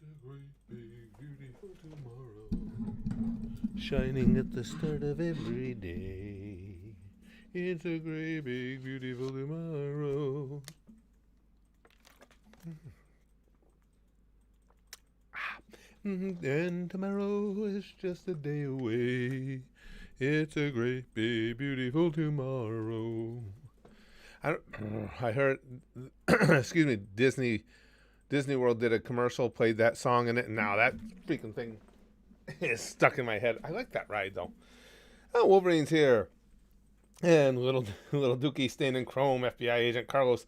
a great big beautiful tomorrow, shining at the start of every day. It's a great big beautiful tomorrow. And tomorrow is just a day away. It's a great big beautiful tomorrow. I heard, excuse me, Disney World did a commercial, played that song in it, and now that freaking thing is stuck in my head. I like that ride though. Oh, Wolverine's here, and little Dookie staying in Chrome, FBI agent Carlos,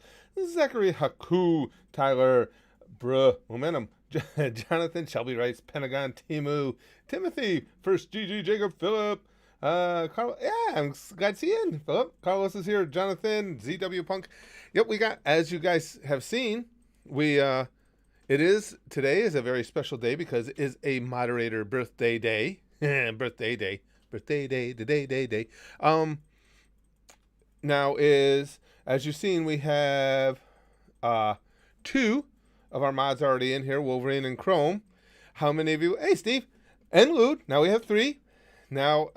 Zachary Haku, Tyler, Bruh, Momentum, Jonathan, Shelby Wrights, Pentagon, Timu, Timothy, First GG, Jacob, Philip, Carlos, yeah, I'm glad to see you in, Philip. Carlos is here, Jonathan, ZW Punk. Yep, we got, as you guys have seen, today is a very special day because it is a moderator birthday day. Birthday day. Now is, as you've seen, we have two of our mods already in here, Wolverine and Chrome. How many of you? Hey, Steve and Lude. Now we have three. Now,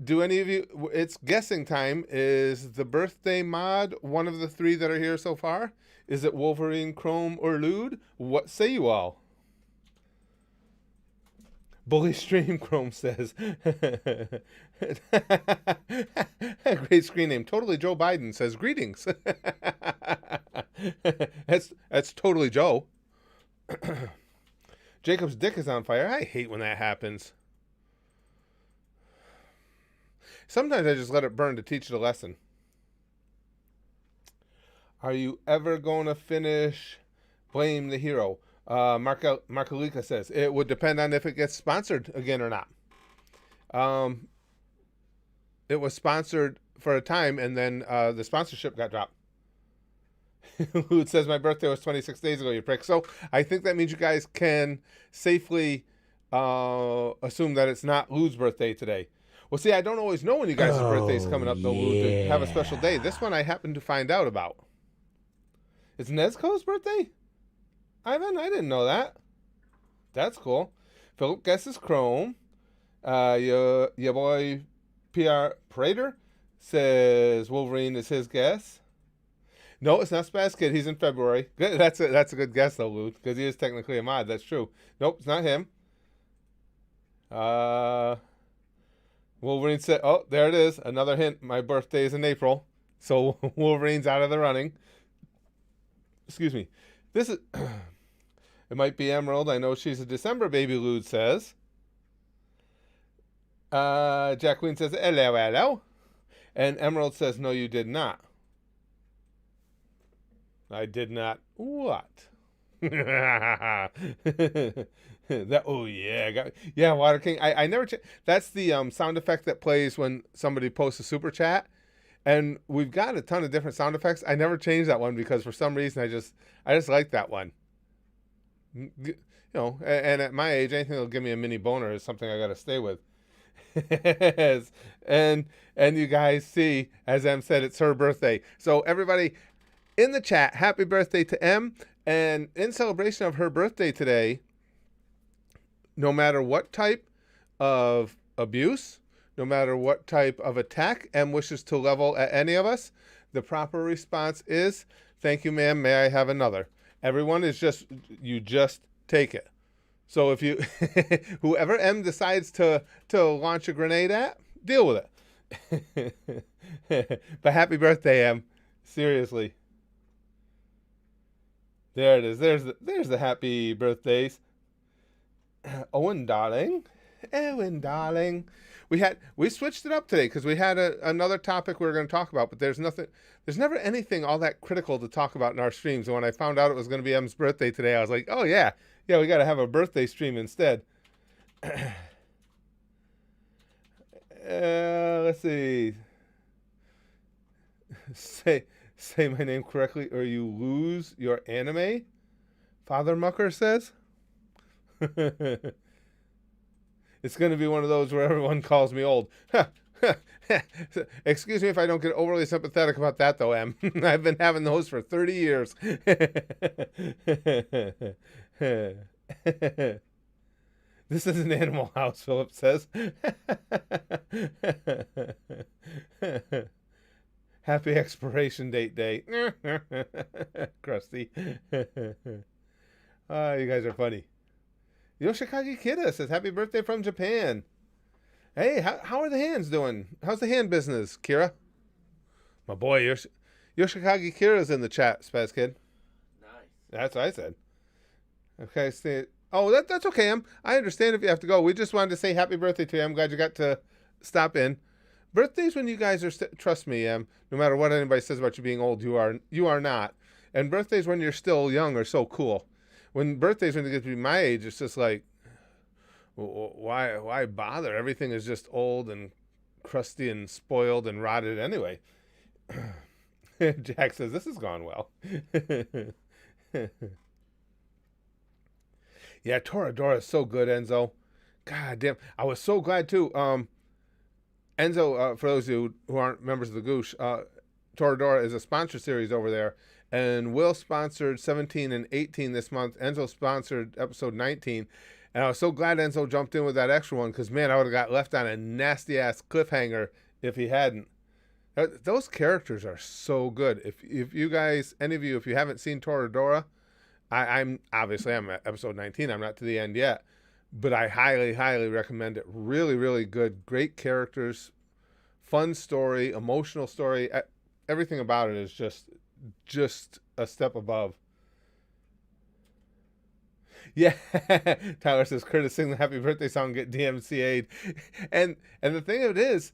do any of you? It's guessing time. Is the birthday mod one of the three that are here so far? Is it Wolverine, Chrome, or Lude? What say you all? Bully Stream, Chrome says. Great screen name. Totally Joe Biden says greetings. That's totally Joe. Jacob's dick is on fire. I hate when that happens. Sometimes I just let it burn to teach it a lesson. Are you ever going to finish Blame the Hero? Markalika says, it would depend on if it gets sponsored again or not. It was sponsored for a time, and then the sponsorship got dropped. It says, my birthday was 26 days ago, you prick. So I think that means you guys can safely assume that it's not Lou's birthday today. Well, see, I don't always know when you guys' birthday is coming up, though, Lou, to have a special day. This one I happened to find out about. It's Nezco's birthday? Ivan, I didn't know that. That's cool. Philip guesses Chrome. Your boy PR Prater says Wolverine is his guess. No, it's not Spaz Kid. He's in February. Good. That's a good guess though, Lou, because he is technically a mod. That's true. Nope, it's not him. Wolverine said, oh, there it is. Another hint. My birthday is in April. So Wolverine's out of the running. Excuse me. This is... It might be Emerald. I know she's a December baby, Lude says. Jack Queen says, hello. And Emerald says, no, you did not. I did not. What? Oh, yeah. Yeah, Water King. I never... That's the sound effect that plays when somebody posts a super chat. And we've got a ton of different sound effects. I never changed that one because for some reason I just like that one. You know, and at my age, anything that'll give me a mini boner is something I got to stay with. and you guys see, as Em said, it's her birthday. So everybody in the chat, happy birthday to Em. And in celebration of her birthday today, no matter what type of abuse, no matter what type of attack Em wishes to level at any of us, the proper response is, thank you, ma'am, may I have another? Everyone is you just take it. So if you, whoever M decides to launch a grenade at, deal with it. But happy birthday, M. Seriously. There it is. There's the happy birthdays. Owen, darling. We switched it up today because we had another topic we were going to talk about, but there's never anything all that critical to talk about in our streams. And when I found out it was going to be M's birthday today, I was like, oh yeah, we got to have a birthday stream instead. Let's see. Say my name correctly or you lose your anime, Father Mucker says. It's going to be one of those where everyone calls me old. Excuse me if I don't get overly sympathetic about that, though, Em. I've been having those for 30 years. This is an Animal House, Philip says. Happy expiration date day. Krusty. You guys are funny. Yoshikage Kida says, happy birthday from Japan. Hey, how are the hands doing? How's the hand business, Kira? My boy, Yoshikage Kira's in the chat, Spaz Kid. Nice. That's what I said. Okay, that's okay, Em. I understand if you have to go. We just wanted to say happy birthday to you. I'm glad you got to stop in. Birthdays when you guys are, trust me, Em, no matter what anybody says about you being old, you are not. And birthdays when you're still young are so cool. Birthdays when you get to be my age, it's just like, why bother? Everything is just old and crusty and spoiled and rotted anyway. Jack says, this has gone well. Yeah, Toradora is so good, Enzo. God damn. I was so glad, too. Enzo, for those of you who aren't members of the Goosh, Toradora is a sponsor series over there. And Will sponsored 17 and 18 this month. Enzo sponsored episode 19. And I was so glad Enzo jumped in with that extra one because, man, I would have got left on a nasty-ass cliffhanger if he hadn't. Those characters are so good. If you guys, any of you, if you haven't seen Toradora, I'm at episode 19. I'm not to the end yet. But I highly, highly recommend it. Really, really good. Great characters. Fun story. Emotional story. Everything about it is just a step above. Yeah, Tyler says, Curtis, sing the happy birthday song, get DMCA'd. And the thing of it is,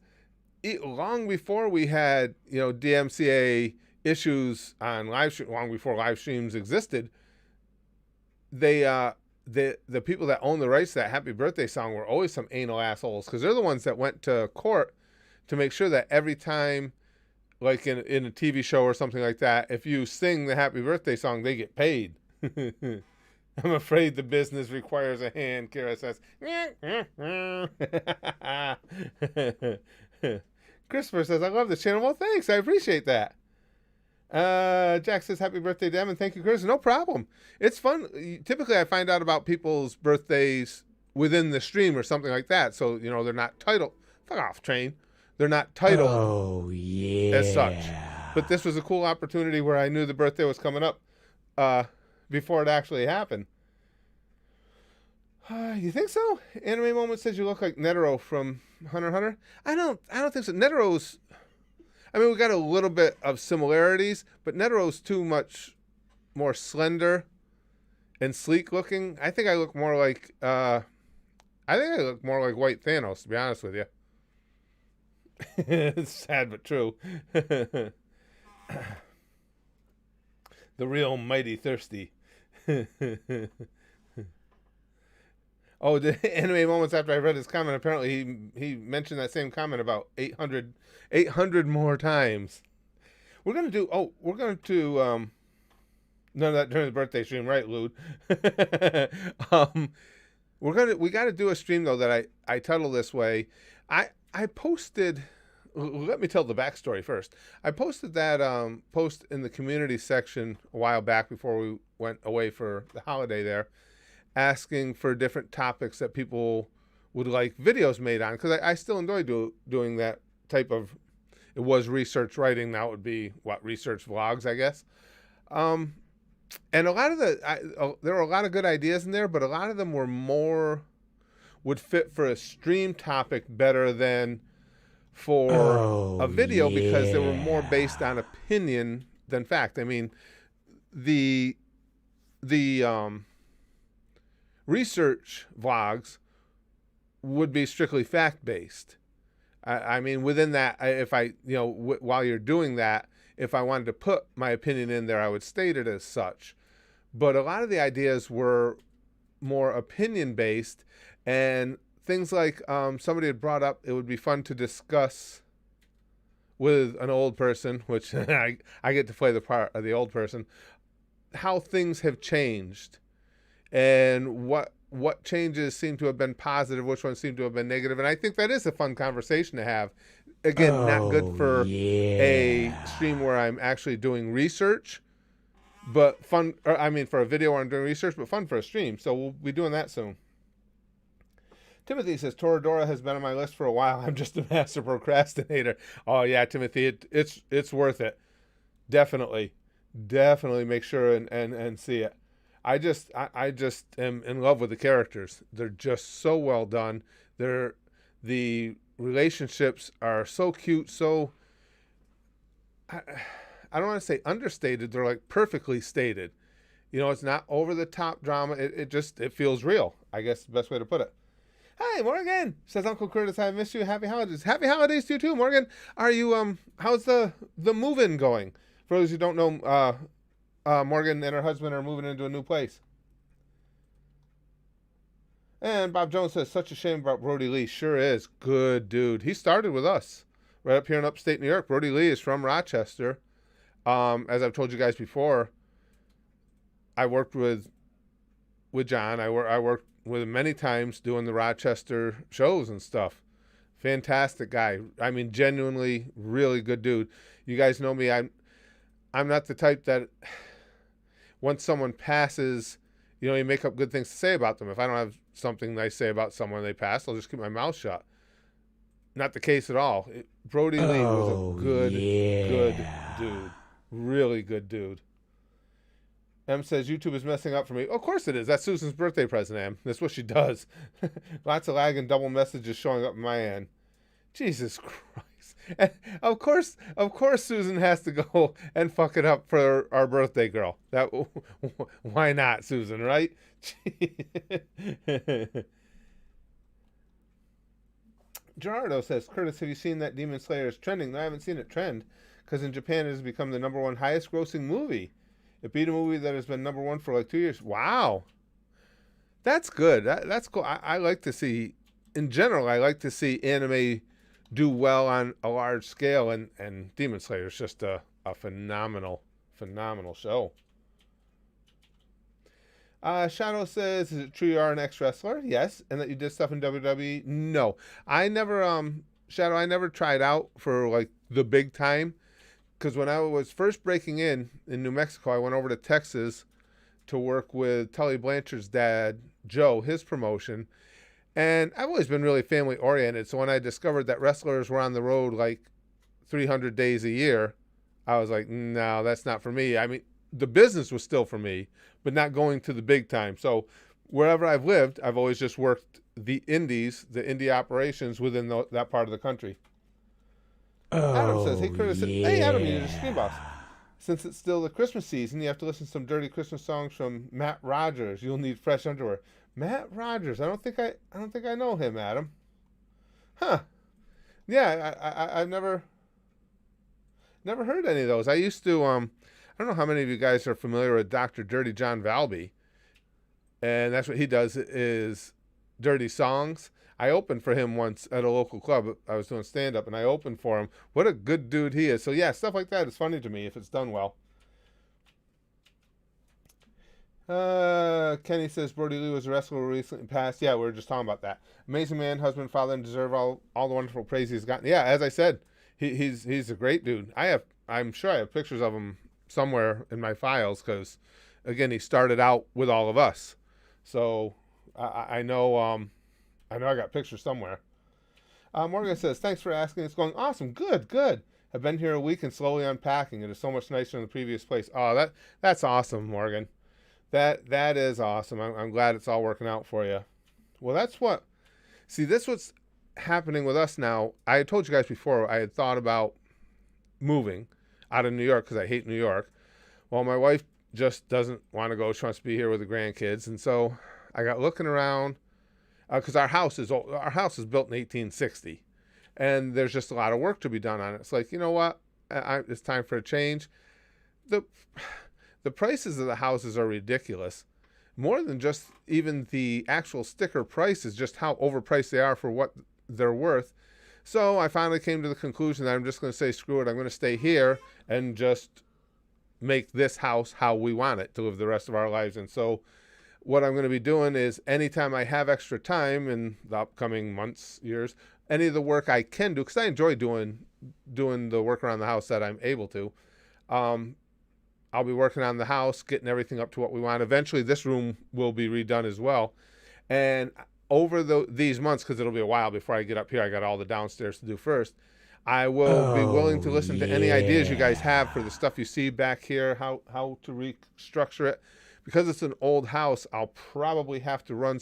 long before we had, DMCA issues on live stream, long before live streams existed, the people that own the rights to that happy birthday song were always some anal assholes because they're the ones that went to court to make sure that every time, like in a TV show or something like that, if you sing the happy birthday song, they get paid. I'm afraid the business requires a hand, Kira says. Christopher says, I love this channel. Well, thanks. I appreciate that. Jack says, happy birthday, Dem, and thank you, Chris. No problem. It's fun. Typically, I find out about people's birthdays within the stream or something like that. So, they're not titled. Fuck off, train. They're not titled as such. But this was a cool opportunity where I knew the birthday was coming up before it actually happened. You think so? Anime Moment says you look like Netero from Hunter x Hunter. I don't think so. Netero's, we got a little bit of similarities, but Netero's too much more slender and sleek looking. I think I look more like White Thanos, to be honest with you. It's sad but true. The real mighty thirsty. Oh, the Anime Moments after I read his comment, apparently he mentioned that same comment about 800 more times. We're going to none of that during the birthday stream, right, Lude? We got to do a stream though that I title this way. I posted, let me tell the backstory first. I posted that post in the community section a while back before we went away for the holiday there, asking for different topics that people would like videos made on, because I still enjoy doing that type of, it was research writing, now it would be research vlogs, I guess. And a lot of there were a lot of good ideas in there, but a lot of them would fit for a stream topic better than for a video, because they were more based on opinion than fact. I mean, the research vlogs would be strictly fact-based. I mean, within that, if I, while you're doing that, if I wanted to put my opinion in there, I would state it as such. But a lot of the ideas were more opinion-based, and things like somebody had brought up, it would be fun to discuss with an old person, which I get to play the part of the old person, how things have changed and what changes seem to have been positive, which ones seem to have been negative. And I think that is a fun conversation to have. Again, not good for a stream where I'm actually doing research, but fun. Or, I mean, for a video where I'm doing research, but fun for a stream. So we'll be doing that soon. Timothy says Toradora has been on my list for a while. I'm just a master procrastinator. Oh yeah, Timothy, it's worth it. Definitely, definitely make sure and see it. I just am in love with the characters. They're just so well done. The relationships are so cute. So I don't want to say understated. They're like perfectly stated. You know, it's not over the top drama. It feels real. I guess is the best way to put it. Hi, Morgan, says Uncle Curtis. I miss you. Happy holidays. Happy holidays to you too, Morgan. Are you how's the move-in going? For those who don't know, Morgan and her husband are moving into a new place. And Bob Jones says, such a shame about Brody Lee. Sure is. Good dude. He started with us right up here in upstate New York. Brody Lee is from Rochester. As I've told you guys before, I worked with John. I worked with him many times doing the Rochester shows and stuff. Fantastic guy. I mean, genuinely, really good dude. You guys know me. I'm not the type that once someone passes, you make up good things to say about them. If I don't have something nice to say about someone they pass, I'll just keep my mouth shut. Not the case at all. Brody Lee was a good dude. Really good dude. M says, YouTube is messing up for me. Of course it is. That's Susan's birthday present, Em. That's what she does. Lots of lag and double messages showing up on my end. Jesus Christ. And of course, Susan has to go and fuck it up for our birthday girl. Why not, Susan, right? Gerardo says, Curtis, have you seen that Demon Slayer is trending? No, I haven't seen it trend, because in Japan it has become the #1 highest grossing movie. It beat a movie that has been #1 for like 2 years. Wow. That's good. That's cool. I like to see, in general, I like to see anime do well on a large scale, and Demon Slayer is just a phenomenal show. Shadow says, is it true you are an ex-wrestler? Yes. And that you did stuff in WWE? No. I never, Shadow, I never tried out for like the big time. Because when I was first breaking in New Mexico, I went over to Texas to work with Tully Blanchard's dad, Joe, his promotion. And I've always been really family oriented. So when I discovered that wrestlers were on the road like 300 days a year, I was like, no, that's not for me. I mean, the business was still for me, but not going to the big time. So wherever I've lived, I've always just worked the indies, the indie operations within that part of the country. Adam says, hey, Curtis, hey, Adam, you're a Screen Boss. Since it's still the Christmas season, you have to listen to some dirty Christmas songs from Matt Rogers. You'll need fresh underwear. Matt Rogers. I don't think I know him, Adam. Huh. Yeah, I've never heard any of those. I used to, I don't know how many of you guys are familiar with Dr. Dirty John Valby. And that's what he does, is dirty songs. I opened for him once at a local club. I was doing stand-up, and I opened for him. What a good dude he is. So, yeah, stuff like that is funny to me if it's done well. Kenny says, Brody Lee was a wrestler who recently passed. Yeah, we were just talking about that. Amazing man, husband, father, and deserve all the wonderful praise he's gotten. Yeah, as I said, he's a great dude. I'm sure I have pictures of him somewhere in my files because, again, he started out with all of us. So, I know I got pictures somewhere. Morgan says, thanks for asking. It's going awesome. Good. I've been here a week and slowly unpacking. It is so much nicer than the previous place. Oh, that's awesome, Morgan. That is awesome. I'm glad it's all working out for you. Well, that's what's happening with us now. I had told you guys before, I had thought about moving out of New York because I hate New York. Well, my wife just doesn't want to go. She wants to be here with the grandkids. And so I got looking around because our house is built in 1860. And there's just a lot of work to be done on it. It's like, you know what? It's time for a change. The prices of the houses are ridiculous. More than just even the actual sticker prices, just how overpriced they are for what they're worth. So I finally came to the conclusion that I'm just going to say, screw it. I'm going to stay here and just make this house how we want it to live the rest of our lives. And so what I'm going to be doing is anytime I have extra time in the upcoming months, years, any of the work I can do, because I enjoy doing the work around the house that I'm able to, I'll be working on the house, getting everything up to what we want. Eventually, this room will be redone as well. And over these months, because it'll be a while before I get up here, I got all the downstairs to do first. I will be willing to listen to any ideas you guys have for the stuff you see back here, how to restructure it. Because it's an old house, I'll probably have to run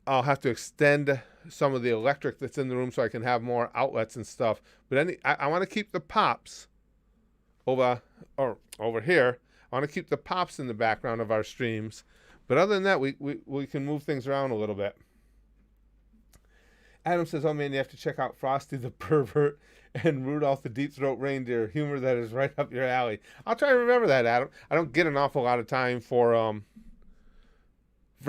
I'll have to extend some of the electric that's in the room so I can have more outlets and stuff. But I want to keep the pops over here. I want to keep the pops in the background of our streams. But other than that, we can move things around a little bit. Adam says, oh man, you have to check out Frosty the Pervert and Rudolph the Deep Throat Reindeer. Humor that is right up your alley. I'll try to remember that, Adam. I don't get an awful lot of time for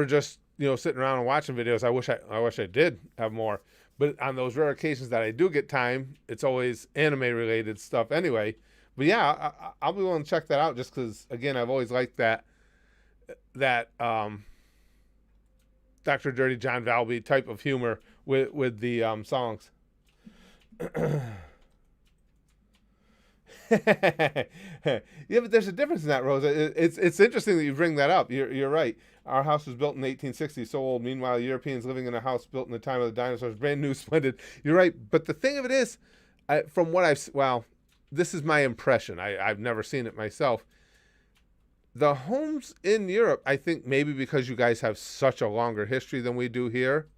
just, sitting around and watching videos. I wish I did have more. But on those rare occasions that I do get time, it's always anime related stuff anyway. But yeah, I'll be willing to check that out just because, again, I've always liked that Dr. Dirty John Valby type of humor with the songs. Yeah, but there's a difference in that, Rosa. It's interesting that you bring that up. You're right. Our house was built in 1860, so old. Meanwhile, Europeans living in a house built in the time of the dinosaurs, brand new, splendid. You're right. But the thing of it is, from what this is my impression. I've never seen it myself. The homes in Europe, I think maybe because you guys have such a longer history than we do here,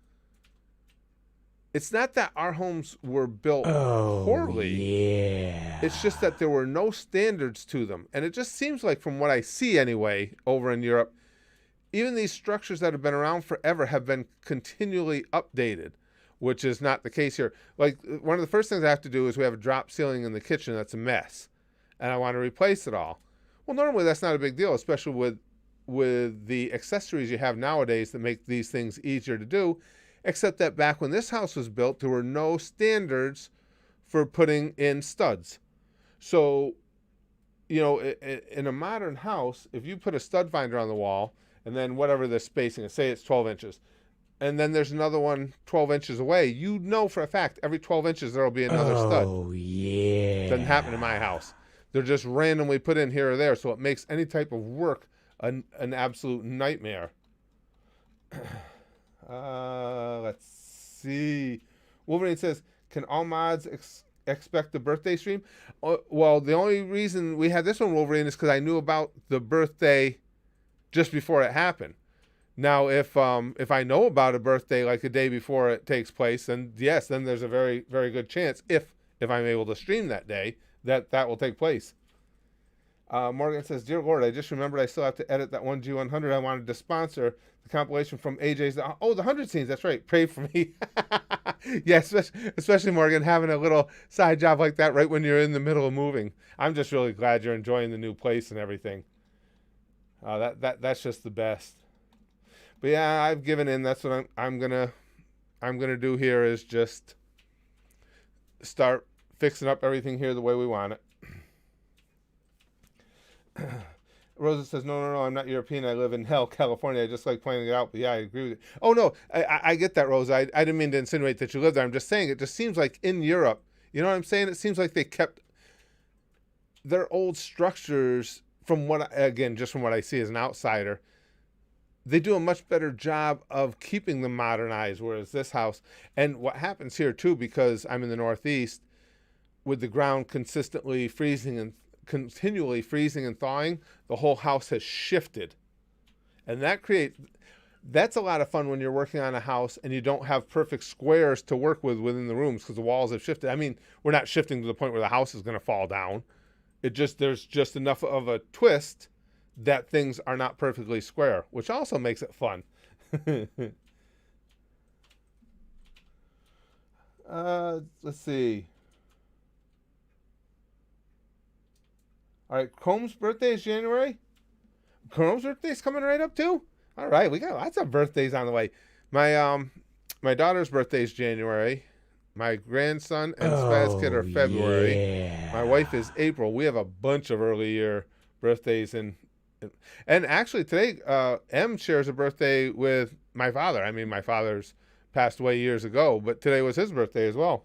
it's not that our homes were built poorly. Yeah. It's just that there were no standards to them. And it just seems like, from what I see anyway, over in Europe, even these structures that have been around forever have been continually updated, which is not the case here. Like, one of the first things I have to do is we have a drop ceiling in the kitchen that's a mess, and I want to replace it all. Well, normally that's not a big deal, especially with the accessories you have nowadays that make these things easier to do, except that back when this house was built, there were no standards for putting in studs. So, in a modern house, if you put a stud finder on the wall, and then whatever the spacing is, say it's 12 inches, and then there's another one 12 inches away, for a fact every 12 inches there will be another stud. Oh, yeah. Doesn't happen in my house. They're just randomly put in here or there, so it makes any type of work an absolute nightmare. Let's see. Wolverine says, can all mods expect the birthday stream? Well, the only reason we had this one, Wolverine, is because I knew about the birthday just before it happened. Now, if I know about a birthday like a day before it takes place, then yes, then there's a very, very good chance, if I'm able to stream that day, that will take place. Morgan says, dear Lord, I just remembered I still have to edit that one G100 I wanted to sponsor, the compilation from AJ's. The 100 scenes. That's right. Pray for me. Yes, especially Morgan, having a little side job like that right when you're in the middle of moving. I'm just really glad you're enjoying the new place and everything. That's just the best. But yeah, I've given in. That's what I'm gonna do here, is just start fixing up everything here the way we want it. Rosa says, no, I'm not European. I live in California. I just like pointing it out. But yeah, I agree with it. Oh, no, I get that, Rosa. I didn't mean to insinuate that you live there. I'm just saying it just seems like in Europe, you know what I'm saying? It seems like they kept their old structures, from what I see as an outsider. They do a much better job of keeping them modernized, whereas this house, and what happens here too, because I'm in the Northeast, with the ground continually freezing and thawing, the whole house has shifted. And that's a lot of fun when you're working on a house and you don't have perfect squares to work with within the rooms because the walls have shifted. I mean, we're not shifting to the point where the house is going to fall down. There's just enough of a twist that things are not perfectly square, which also makes it fun. Let's see. All right, Chrome's birthday is January. Chrome's birthday's coming right up too. All right, we got lots of birthdays on the way. My daughter's birthday is January. My grandson and Spaz Kid are February. Yeah. My wife is April. We have a bunch of early year birthdays, and actually today M shares a birthday with my father. I mean, my father's passed away years ago, but today was his birthday as well.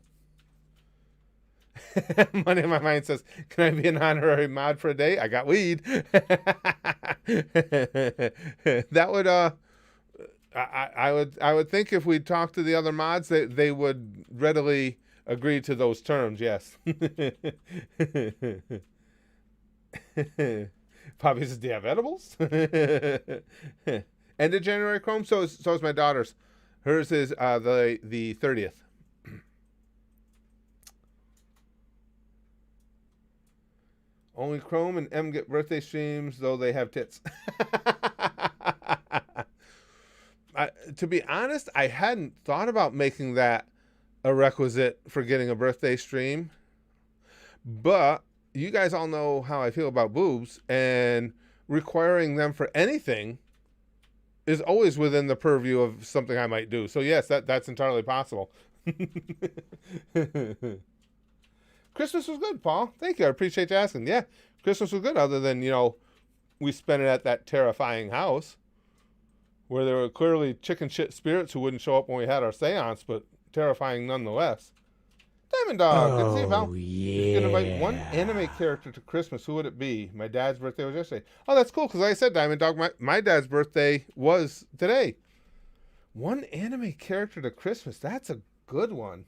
Money in My Mind says, "Can I be an honorary mod for a day? I got weed." That would I would think if we talked to the other mods, they would readily agree to those terms. Yes. Poppy says, "Do you have edibles?" End of January Chrome. So is my daughter's. Hers is the 30th. Only Chrome and M get birthday streams, though they have tits. To be honest, I hadn't thought about making that a requisite for getting a birthday stream. But you guys all know how I feel about boobs, and requiring them for anything is always within the purview of something I might do. So yes, that's entirely possible. Christmas was good, Paul. Thank you. I appreciate you asking. Yeah, Christmas was good, other than, we spent it at that terrifying house where there were clearly chicken shit spirits who wouldn't show up when we had our seance, but terrifying nonetheless. Diamond Dog, good to see you, pal. Yeah. If you could invite one anime character to Christmas, who would it be? My dad's birthday was yesterday. Oh, that's cool, because like I said, Diamond Dog, my dad's birthday was today. One anime character to Christmas, that's a good one.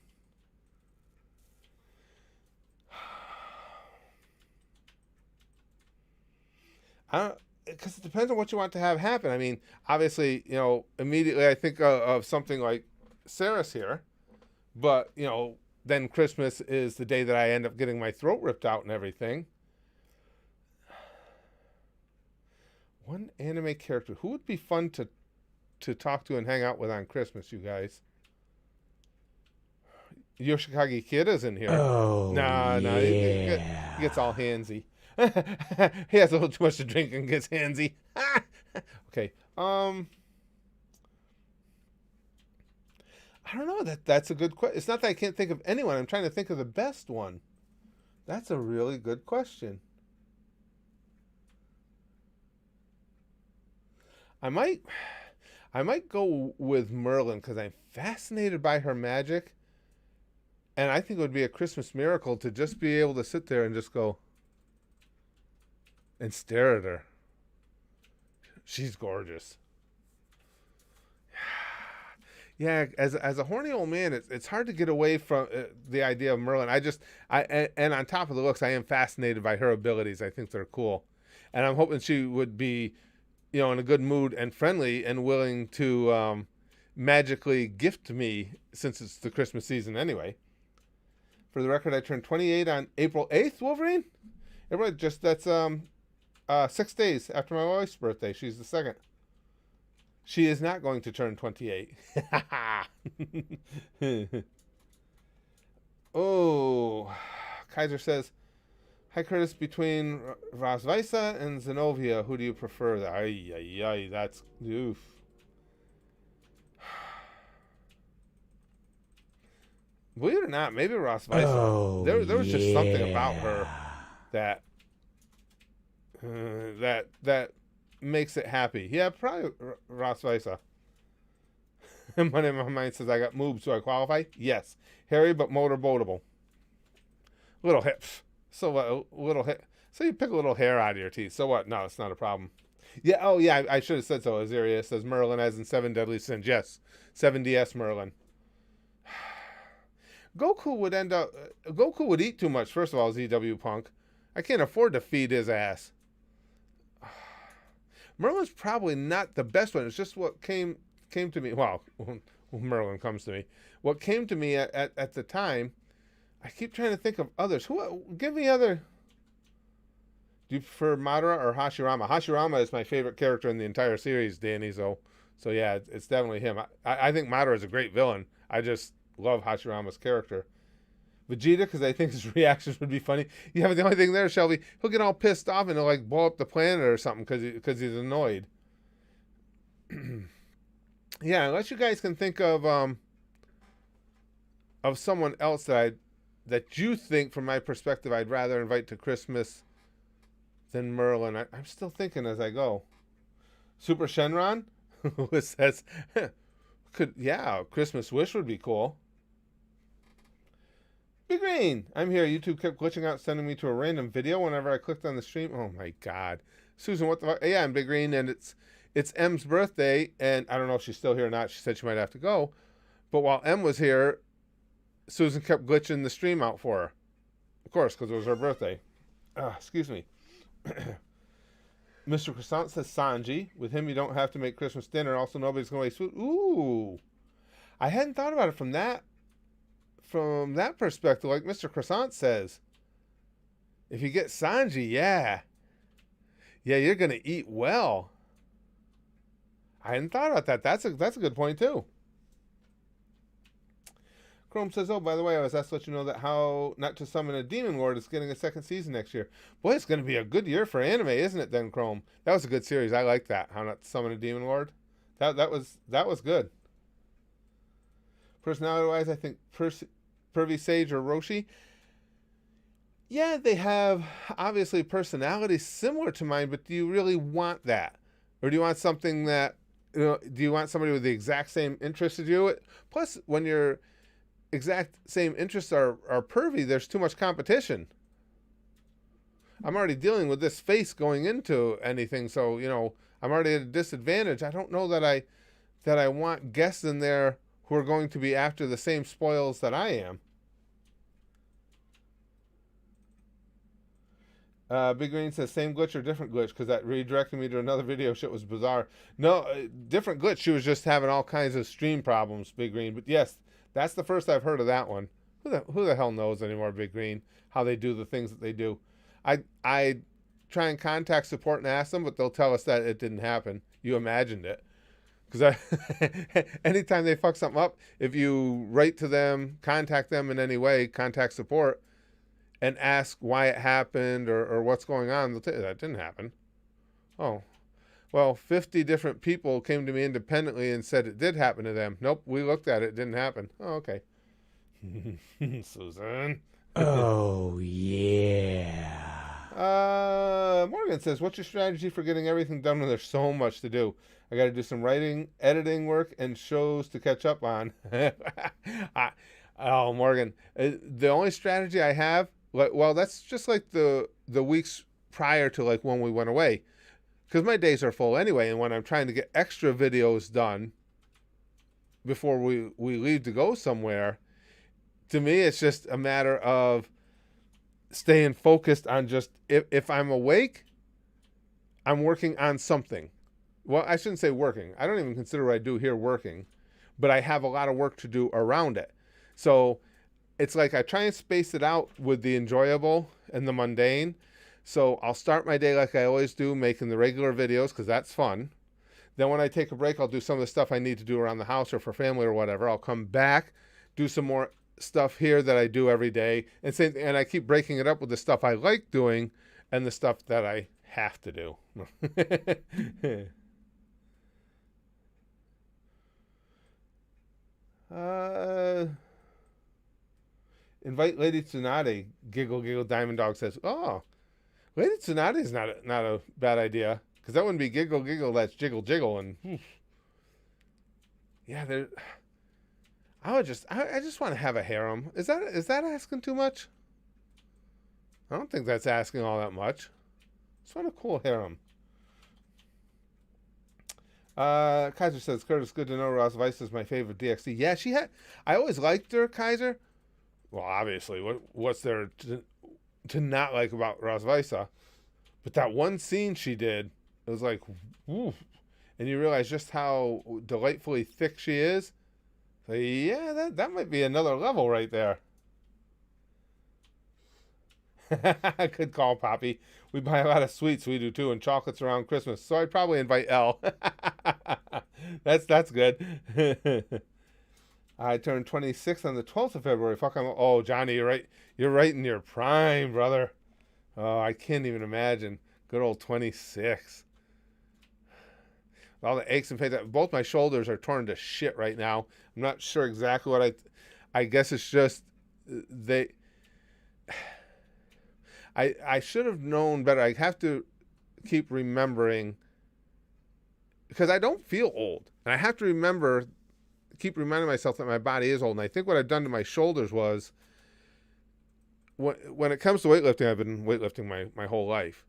Because it depends on what you want to have happen. I mean, obviously, immediately I think of something like Sarah's here, but, then Christmas is the day that I end up getting my throat ripped out and everything. One anime character. Who would be fun to talk to and hang out with on Christmas, you guys? Yoshikage Kida's in here. Oh, Nah, he gets all handsy. He has a little too much to drink and gets handsy. Okay. I don't know. That's a good question. It's not that I can't think of anyone. I'm trying to think of the best one. That's a really good question. I might go with Merlin because I'm fascinated by her magic, and I think it would be a Christmas miracle to just be able to sit there and just go and stare at her. She's gorgeous. Yeah, as a horny old man, it's hard to get away from the idea of Merlin. And on top of the looks, I am fascinated by her abilities. I think they're cool, and I'm hoping she would be, in a good mood and friendly and willing to magically gift me, since it's the Christmas season anyway. For the record, I turned 28 on April 8th. Wolverine. Everybody, that's 6 days after my wife's birthday. She's the second. She is not going to turn 28. Oh, Kaiser says, "Hi, Curtis. Between Rosvisa and Zenobia, who do you prefer?" That's oof. Believe it or not, maybe Rosvisa. Oh, there was just something about her that that makes it happy. Yeah, probably Rosvisa. Money in My Mind says, "I got moves. Do I qualify?" Yes. Hairy but motorboatable. Little hips. So what? Little hip. So you pick a little hair out of your teeth. So what? No, it's not a problem. Yeah. Oh, yeah. I should have said so. Azaria says Merlin, as in Seven Deadly Sins. Yes. 7DS Merlin. Goku would eat too much. First of all, ZW Punk. I can't afford to feed his ass. Merlin's probably not the best one. It's just what came to me. Well, Merlin comes to me. What came to me at the time. I keep trying to think of others. Give me other. Do you prefer Madara or Hashirama? Hashirama is my favorite character in the entire series, Danny. So yeah, it's definitely him. I think Madara is a great villain. I just love Hashirama's character. Vegeta, because I think his reactions would be funny. Yeah, but the only thing there, Shelby, he'll get all pissed off and he'll like blow up the planet or something because he's annoyed. Yeah, unless you guys can think of someone else that you think, from my perspective, I'd rather invite to Christmas than Merlin. I'm still thinking as I go. Super Shenron, who says, Christmas Wish would be cool. Big Green, I'm here. YouTube kept glitching out, sending me to a random video whenever I clicked on the stream. Oh my God. Susan, what the fuck? Yeah, I'm Big Green, and it's M's birthday, and I don't know if she's still here or not. She said she might have to go. But while M was here, Susan kept glitching the stream out for her. Of course, because it was her birthday. Excuse me. Mr. Croissant says Sanji. With him, you don't have to make Christmas dinner. Also, nobody's going to waste food. Ooh. I hadn't thought about it from that perspective, like Mr. Croissant says. If you get Sanji, yeah, you're gonna eat well. I hadn't thought about that. That's a good point too. Chrome says, oh, by the way, I was asked to let you know that How Not to Summon a Demon Lord is getting a second season next year. Boy, it's going to be a good year for anime, isn't it then, Chrome? That was a good series. I like that. How Not to Summon a Demon Lord. That was good. Personality-wise, I think Pervy Sage or Roshi, yeah, they have obviously personalities similar to mine, but do you really want that? Or do you want something that, do you want somebody with the exact same interests as you? Plus, when your exact same interests are pervy, there's too much competition. I'm already dealing with this face going into anything, so, I'm already at a disadvantage. I don't know that I want guests in there who are going to be after the same spoils that I am. Big Green says, same glitch or different glitch? Because that redirected me to another video. Shit was bizarre. No, different glitch. She was just having all kinds of stream problems, Big Green. But yes, that's the first I've heard of that one. Who the hell knows anymore, Big Green, how they do the things that they do? I try and contact support and ask them, but they'll tell us that it didn't happen. You imagined it. Because anytime they fuck something up, if you write to them, contact them in any way, contact support, and ask why it happened or what's going on, they'll tell you that didn't happen. Oh, well, 50 different people came to me independently and said it did happen to them. Nope, we looked at it, it didn't happen. Oh, okay. Susan. Oh, yeah. Morgan says, what's your strategy for getting everything done when there's so much to do? I got to do some writing, editing work, and shows to catch up on. Oh, Morgan, the only strategy I have, well, that's just like the weeks prior to like when we went away, because my days are full anyway, and when I'm trying to get extra videos done before we leave to go somewhere, to me it's just a matter of staying focused on just, if I'm awake, I'm working on something. Well, I shouldn't say working. I don't even consider what I do here working, but I have a lot of work to do around it. So it's like I try and space it out with the enjoyable and the mundane. So I'll start my day like I always do, making the regular videos, because that's fun. Then when I take a break, I'll do some of the stuff I need to do around the house or for family or whatever. I'll come back, do some more stuff here that I do every day, and I keep breaking it up with the stuff I like doing and the stuff that I have to do. Invite Lady Tsunade. Giggle, giggle. Diamond Dog says, "Oh, Lady Tsunade is not a bad idea, because that wouldn't be giggle, giggle. That's jiggle, jiggle." And yeah, I just want to have a harem. Is that asking too much? I don't think that's asking all that much. Just want a cool harem. Kaiser says, Curtis, good to know Ross Weiss is my favorite DXD. Yeah, I always liked her, Kaiser. Well, obviously, what's there to not like about Ross Weiss? But that one scene she did, it was like, woo. And you realize just how delightfully thick she is. So yeah, that might be another level right there. Good call, Poppy. We buy a lot of sweets, we do too, and chocolates around Christmas. So I'd probably invite Elle. That's good. I turned 26 on the 12th of February. Oh, Johnny, you're right. You're right in your prime, brother. Oh, I can't even imagine. Good old 26. All the aches and pains. Both my shoulders are torn to shit right now. I'm not sure exactly what I guess it's just I should have known better. I have to keep remembering, because I don't feel old. And I have to keep reminding myself that my body is old. And I think what I've done to my shoulders was when it comes to weightlifting, I've been weightlifting my whole life.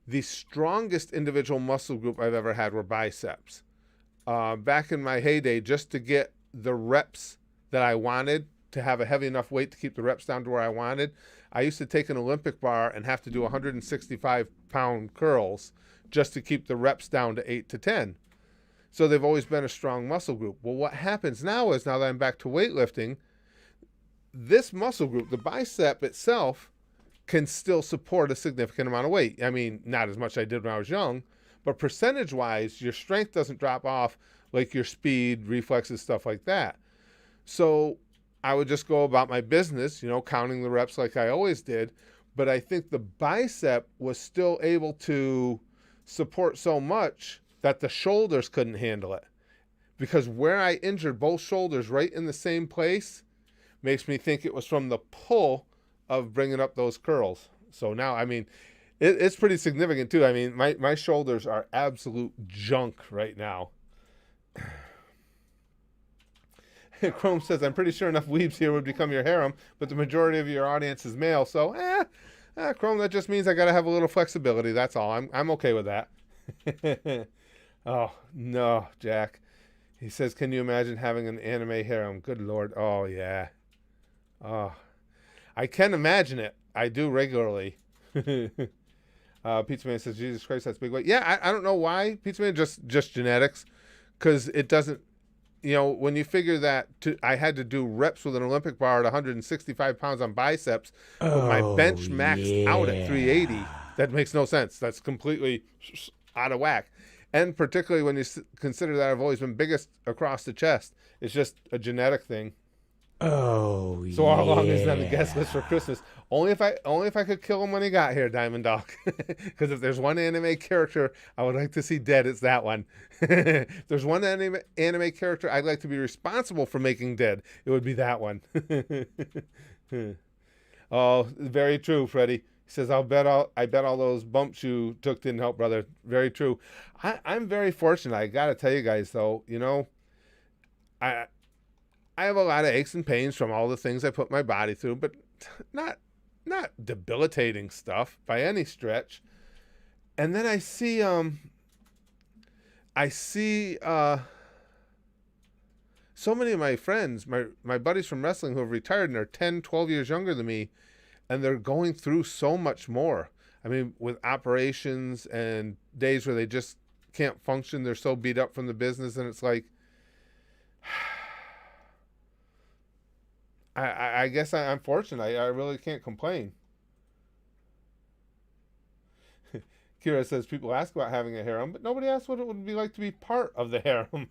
The strongest individual muscle group I've ever had were biceps. Back in my heyday, just to get the reps that I wanted, to have a heavy enough weight to keep the reps down to where I wanted, I used to take an Olympic bar and have to do 165-pound curls just to keep the reps down to 8 to 10. So they've always been a strong muscle group. Well, what happens now is, now that I'm back to weightlifting, this muscle group, the bicep itself, can still support a significant amount of weight. I mean, not as much as I did when I was young, but percentage-wise, your strength doesn't drop off like your speed, reflexes, stuff like that. So I would just go about my business, counting the reps like I always did. But I think the bicep was still able to support so much that the shoulders couldn't handle it. Because where I injured both shoulders right in the same place makes me think it was from the pull of bringing up those curls. So now, I mean, it's pretty significant too. I mean, my shoulders are absolute junk right now. Chrome says, I'm pretty sure enough weebs here would become your harem, but the majority of your audience is male. So, Chrome, that just means I got to have a little flexibility. That's all. I'm okay with that. Oh, no, Jack. He says, can you imagine having an anime harem? Good Lord. Oh, yeah. Oh, I can imagine it. I do regularly. Pizza Man says, Jesus Christ, that's big weight. Yeah, I don't know why. Pizza Man, just genetics. Because it doesn't, when you figure that I had to do reps with an Olympic bar at 165 pounds on biceps, but my bench maxed out at 380, that makes no sense. That's completely out of whack. And particularly when you consider that I've always been biggest across the chest. It's just a genetic thing. Oh, so how long is on the guest list for Christmas? Only if I could kill him when he got here, Diamond Dog. Because if there's one anime character I would like to see dead, it's that one. If there's one anime character I'd like to be responsible for making dead, it would be that one. Oh, very true, Freddie. He says, I bet all those bumps you took didn't help, brother. Very true. I'm very fortunate. I got to tell you guys, though, I have a lot of aches and pains from all the things I put my body through, but not debilitating stuff by any stretch. And then I see so many of my friends, my buddies from wrestling who have retired and are 10, 12 years younger than me, and they're going through so much more. I mean, with operations and days where they just can't function, they're so beat up from the business, and it's like, I guess I'm fortunate. I really can't complain. Kira says, people ask about having a harem, but nobody asks what it would be like to be part of the harem.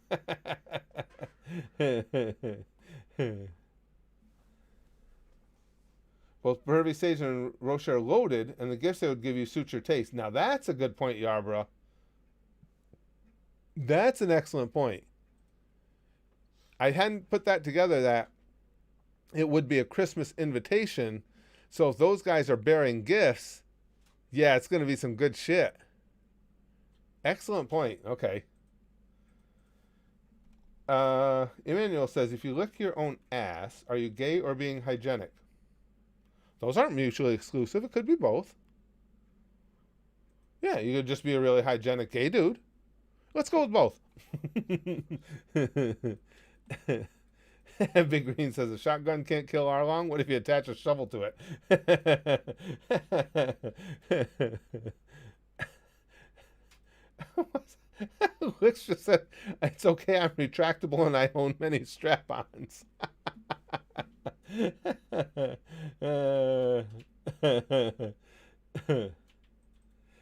Both Hervey Sage and Roche are loaded, and the gifts they would give you suit your taste. Now that's a good point, Yarborough. That's an excellent point. I hadn't put that together, that it would be a Christmas invitation. So if those guys are bearing gifts, yeah, it's going to be some good shit. Excellent point. Okay. Emmanuel says, if you lick your own ass, are you gay or being hygienic? Those aren't mutually exclusive. It could be both. Yeah, you could just be a really hygienic gay dude. Let's go with both. Big Green says, a shotgun can't kill Arlong. What if you attach a shovel to it? Licks just said, it's okay, I'm retractable and I own many strap-ons.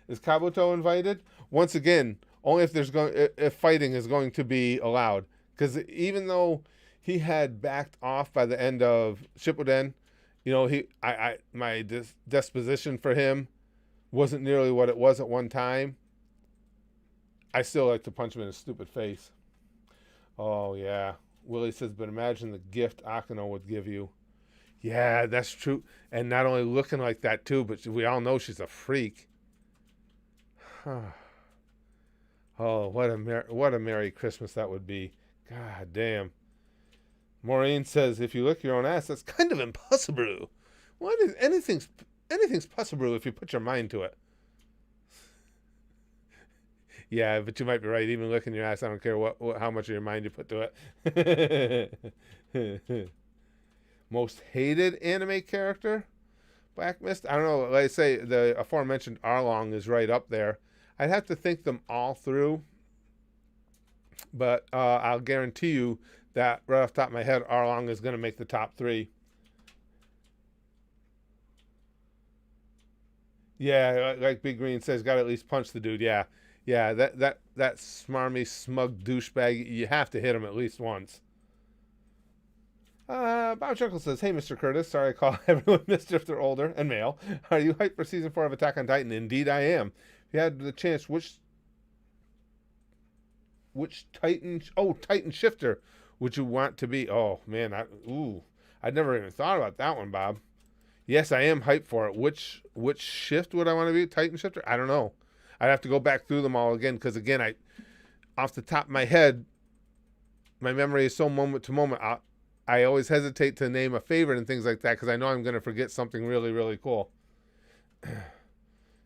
Is Kabuto invited? Once again, only if fighting is going to be allowed. Because even though he had backed off by the end of Shippuden, my disposition for him wasn't nearly what it was at one time. I still like to punch him in his stupid face. Oh, yeah. Willie says, but imagine the gift Akano would give you. Yeah, that's true. And not only looking like that, too, but we all know she's a freak. Oh, what a Merry Christmas that would be. God damn. Maureen says, if you lick your own ass, that's kind of impossible. What is anything's possible if you put your mind to it. Yeah, but you might be right. Even licking your ass, I don't care how much of your mind you put to it. Most hated anime character? Black Mist? I don't know. Like I say, the aforementioned Arlong is right up there. I'd have to think them all through. But I'll guarantee you that right off the top of my head, Arlong is going to make the top 3. Yeah, like Big Green says, got to at least punch the dude. Yeah, that smarmy, smug douchebag, you have to hit him at least once. Bob Chuckle says, "Hey, Mr. Curtis. Sorry I call everyone Mr. if they're older and male. Are you hyped for season 4 of Attack on Titan?" Indeed, I am. If you had the chance, which Titan? Oh, Titan Shifter. Would you want to be? Oh man, I'd never even thought about that one, Bob. Yes, I am hyped for it. Which shift would I want to be? Titan Shifter? I don't know. I'd have to go back through them all again because again, off the top of my head, my memory is so moment to moment. I always hesitate to name a favorite and things like that because I know I'm going to forget something really, really cool.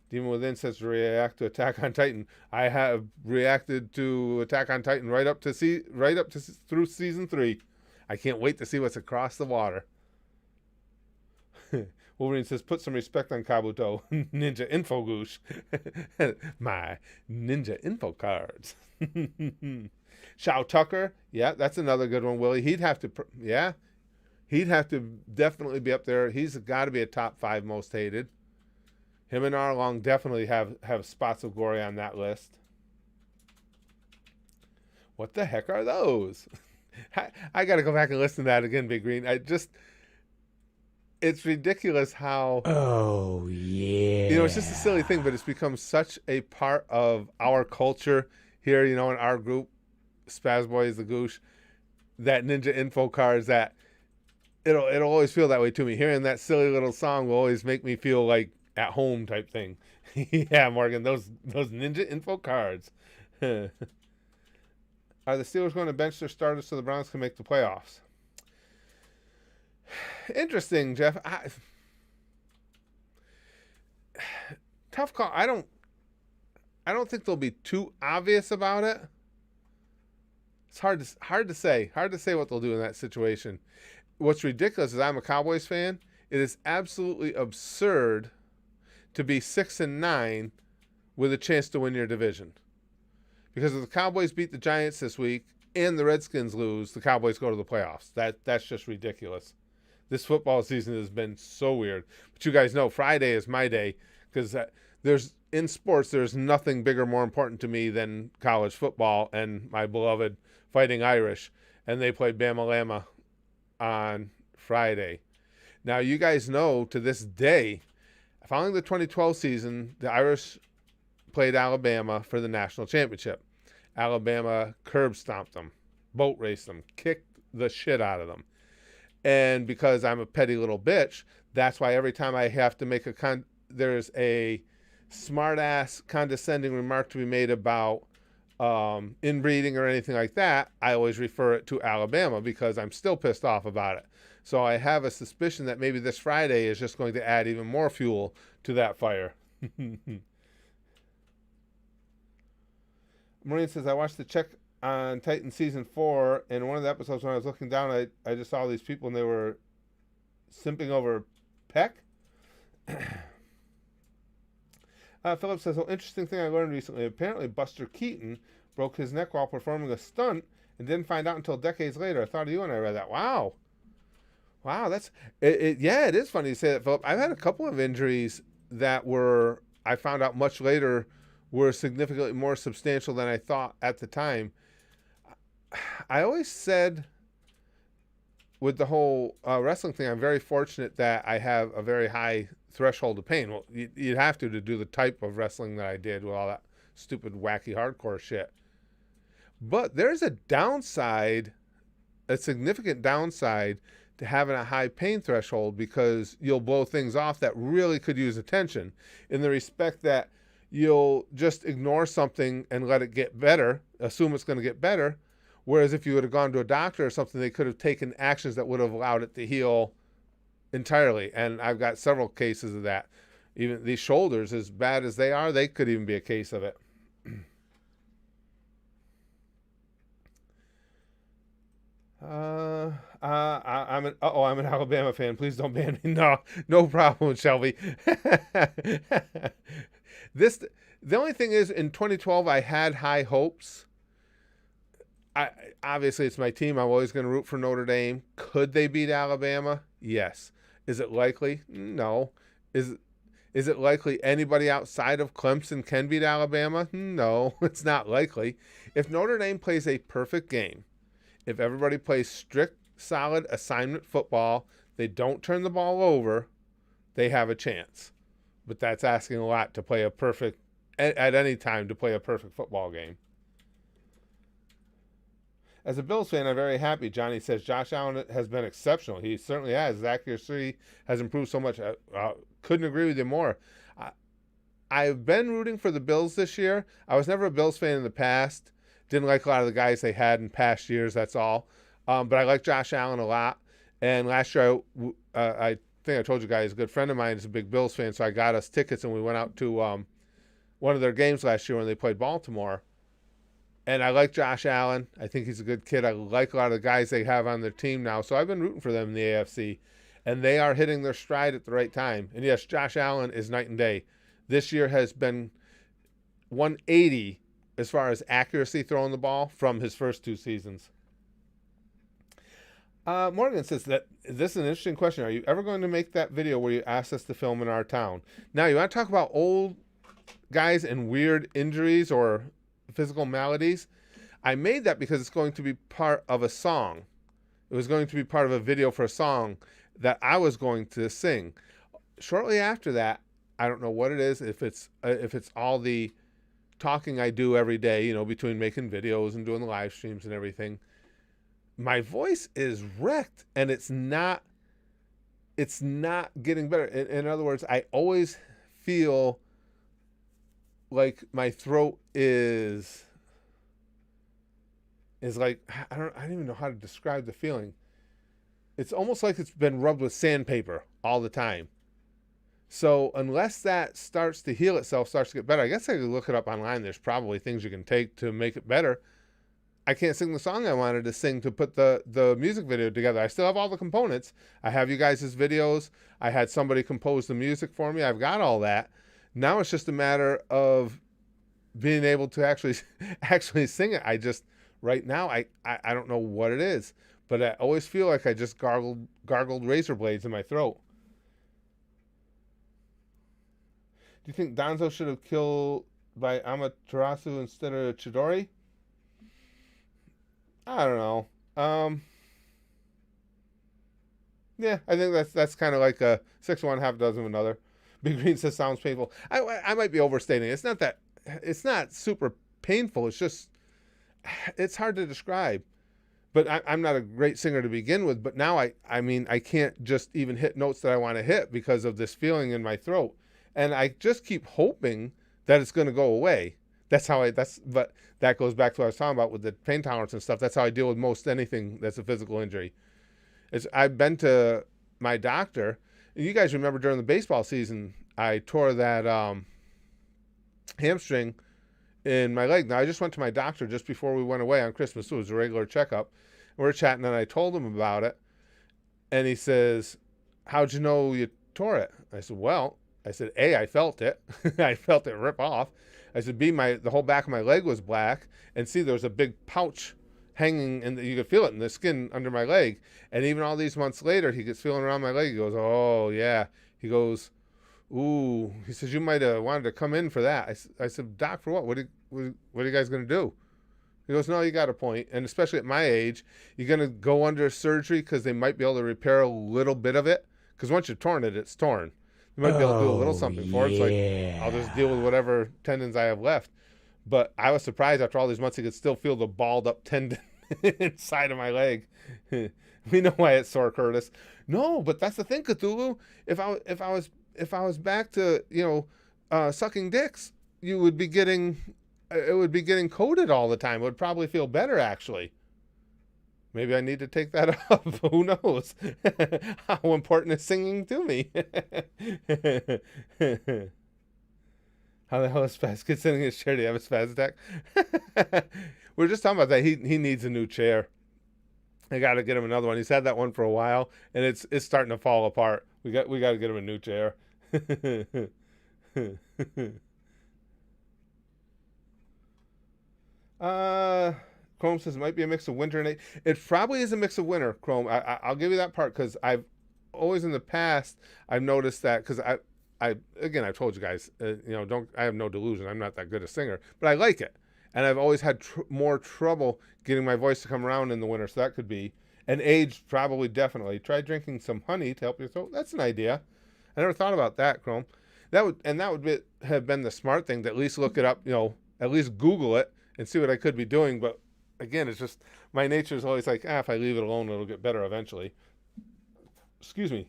Demon Within says react to Attack on Titan. I have reacted to Attack on Titan right up to through season 3. I can't wait to see what's across the water. Wolverine says, "Put some respect on Kabuto." Ninja info goosh. My ninja info cards. Shao Tucker. Yeah, that's another good one, Willie. He'd have to definitely be up there. He's got to be a top 5 most hated. Him and Arlong definitely have spots of glory on that list. What the heck are those? I got to go back and listen to that again, Big Green. It's ridiculous how... Oh, yeah. It's just a silly thing, but it's become such a part of our culture here, in our group, Spaz Boys, the Goosh, that ninja info cards, that it'll always feel that way to me. Hearing that silly little song will always make me feel like at home type thing. Yeah, Morgan, those ninja info cards. Are the Steelers going to bench their starters so the Browns can make the playoffs? Interesting, Jeff. Tough call. I don't think they'll be too obvious about it. It's hard to say. Hard to say what they'll do in that situation. What's ridiculous is I'm a Cowboys fan. It is absolutely absurd to be 6-9 with a chance to win your division. Because if the Cowboys beat the Giants this week and the Redskins lose, the Cowboys go to the playoffs. That's just ridiculous. This football season has been so weird. But you guys know Friday is my day because in sports, there's nothing bigger, more important to me than college football and my beloved Fighting Irish. And they played Bama Lama on Friday. Now, you guys know to this day, following the 2012 season, the Irish played Alabama for the national championship. Alabama curb stomped them, boat raced them, kicked the shit out of them. And because I'm a petty little bitch, that's why every time I have to make there's a smart-ass condescending remark to be made about inbreeding or anything like that, I always refer it to Alabama because I'm still pissed off about it. So I have a suspicion that maybe this Friday is just going to add even more fuel to that fire. Maureen says, "I watched the check on Titan season 4, and one of the episodes when I was looking down, I just saw these people and they were simping over Peck." Philip says, "Interesting thing I learned recently. Apparently Buster Keaton broke his neck while performing a stunt and didn't find out until decades later. I thought of you when I read that." Wow, that's it. Yeah, it is funny you say that, Philip. I've had a couple of injuries that I found out much later were significantly more substantial than I thought at the time. I always said with the whole wrestling thing, I'm very fortunate that I have a very high threshold of pain. Well, you'd have to do the type of wrestling that I did with all that stupid, wacky, hardcore shit. But there's a downside, a significant downside to having a high pain threshold because you'll blow things off that really could use attention in the respect that you'll just ignore something and let it get better, assume it's going to get better. Whereas if you would have gone to a doctor or something, they could have taken actions that would have allowed it to heal entirely. And I've got several cases of that. Even these shoulders, as bad as they are, they could even be a case of it. I'm an Alabama fan. Please don't ban me. No, no problem, Shelby. this the only thing is, in 2012 I had high hopes. I obviously it's my team. I'm always going to root for Notre Dame. Could they beat Alabama? Yes. Is it likely? No. Is it likely anybody outside of Clemson can beat Alabama? No, it's not likely. If Notre Dame plays a perfect game, if everybody plays strict, solid assignment football, they don't turn the ball over, they have a chance. But that's asking a lot to play a perfect, at any time, to play a perfect football game. As a Bills fan, I'm very happy. Johnny says Josh Allen has been exceptional. He certainly has. His accuracy has improved so much. Couldn't agree with you more. I've been rooting for the Bills this year. I was never a Bills fan in the past. Didn't like a lot of the guys they had in past years, that's all. But I like Josh Allen a lot. And last year, I think I told you guys, a good friend of mine is a big Bills fan, so I got us tickets and we went out to one of their games last year when they played Baltimore. And I like Josh Allen. I think he's a good kid. I like a lot of the guys they have on their team now. So I've been rooting for them in the AFC. And they are hitting their stride at the right time. And yes, Josh Allen is night and day. This year has been 180 as far as accuracy throwing the ball from his first 2 seasons. Morgan says that this is an interesting question. Are you ever going to make that video where you ask us to film in our town? Now, you want to talk about old guys and weird injuries or physical maladies? I made that because it's going to be part of a song. It was going to be part of a video for a song that I was going to sing. Shortly after that, I don't know what it is, if it's all the talking I do every day, you know, between making videos and doing the live streams and everything. My voice is wrecked, and it's not getting better. In other words, I always feel like my throat is like, I don't even know how to describe the feeling. It's almost like it's been rubbed with sandpaper all the time. So unless that starts to heal itself, starts to get better, I guess I could look it up online. There's probably things you can take to make it better. I can't sing the song I wanted to sing to put the music video together. I still have all the components. I have you guys' videos. I had somebody compose the music for me. I've got all that. Now it's just a matter of being able to actually sing it. I just, right now, I don't know what it is, but I always feel like I just gargled razor blades in my throat. Do you think Danzo should have killed by Amaterasu instead of Chidori? I don't know. Yeah, I think that's kind of like a 6 of one, half dozen of another. Big Green says sounds painful. I might be overstating it. It's not super painful. It's just, it's hard to describe. But I'm not a great singer to begin with. But now I mean, I can't just even hit notes that I want to hit because of this feeling in my throat. And I just keep hoping that it's going to go away. But that goes back to what I was talking about with the pain tolerance and stuff. That's how I deal with most anything that's a physical injury. I've been to my doctor. You guys remember during the baseball season, I tore that hamstring in my leg. Now, I just went to my doctor just before we went away on Christmas. It was a regular checkup. We were chatting, and I told him about it. And he says, how'd you know you tore it? I said, well, A, I felt it. I felt it rip off. I said, B, the whole back of my leg was black. And C, there was a big pouch hanging, and you could feel it in the skin under my leg. And even all these months later, he gets feeling around my leg. He goes, oh, yeah. He goes, ooh. He says, you might have wanted to come in for that. I said, Doc, for what? What are you guys going to do? He goes, no, you got a point. And especially at my age, you're going to go under surgery because they might be able to repair a little bit of it. Because once you've torn it, it's torn. You might be able to do a little something for it. So I'll just deal with whatever tendons I have left. But I was surprised after all these months, he could still feel the balled up tendon inside of my leg. We know why it's sore, Curtis. No, but that's the thing, Cthulhu. If I was back to sucking dicks, it would be getting coated all the time. It would probably feel better, actually. Maybe I need to take that up. Who knows? How important is singing to me? How the hell is Spaz Kid sitting in his chair? Do you have a spaz attack? We're just talking about that. He needs a new chair. I got to get him another one. He's had that one for a while, and it's starting to fall apart. We got to get him a new chair. Chrome says it might be a mix of winter and it probably is a mix of winter. Chrome, I'll give you that part because I've always in the past I've noticed that because I've told you guys, I have no delusion. I'm not that good a singer, but I like it, and I've always had more trouble getting my voice to come around in the winter. So that could be, and age probably definitely. Try drinking some honey to help your throat. That's an idea. I never thought about that, Chrome. That would have been the smart thing to at least look it up. At least Google it and see what I could be doing. But again, it's just my nature is always like, if I leave it alone, it'll get better eventually. Excuse me.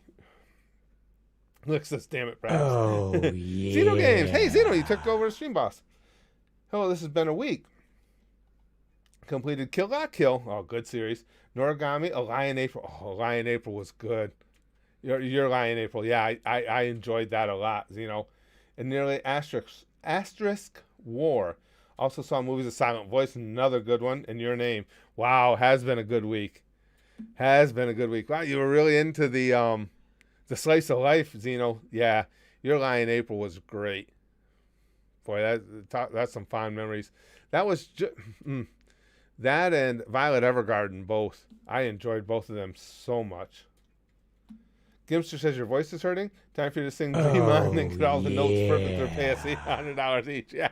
Look, says, damn it, Brad. Oh, yeah. Xeno Games. Hey, Xeno, you took over as Stream Boss. Hello, this has been a week. Completed Kill La Kill. Oh, good series. Noragami, A Lion April. Oh, Lion April was good. Your Lion April. Yeah, I enjoyed that a lot, Xeno. And nearly Asterisk War. Also saw movies of Silent Voice, another good one, and Your Name. Wow, has been a good week. Wow, you were really into the slice of life, Xeno. Yeah, Your Lion April was great. Boy, that's some fond memories. That was that and Violet Evergarden both. I enjoyed both of them so much. Gimster says your voice is hurting. Time for you to sing Dream On and get all the notes perfect or pay us $100 each. Yeah.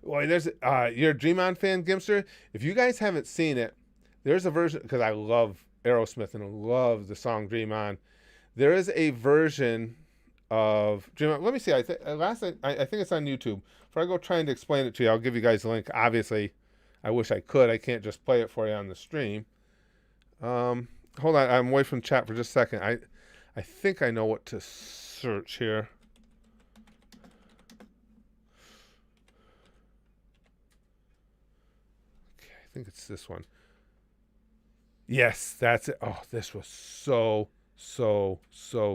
Boy, there's you're a Dream On fan, Gimster. If you guys haven't seen it, there's a version because I love Aerosmith and I love the song Dream On. There is a version of Dream On. Let me see. I think it's on YouTube. Before I go trying to explain it to you, I'll give you guys a link. Obviously, I wish I could. I can't just play it for you on the stream. Hold on, I'm away from chat for just a second. I think I know what to search here. Okay, I think it's this one. Yes, that's it. Oh, this was so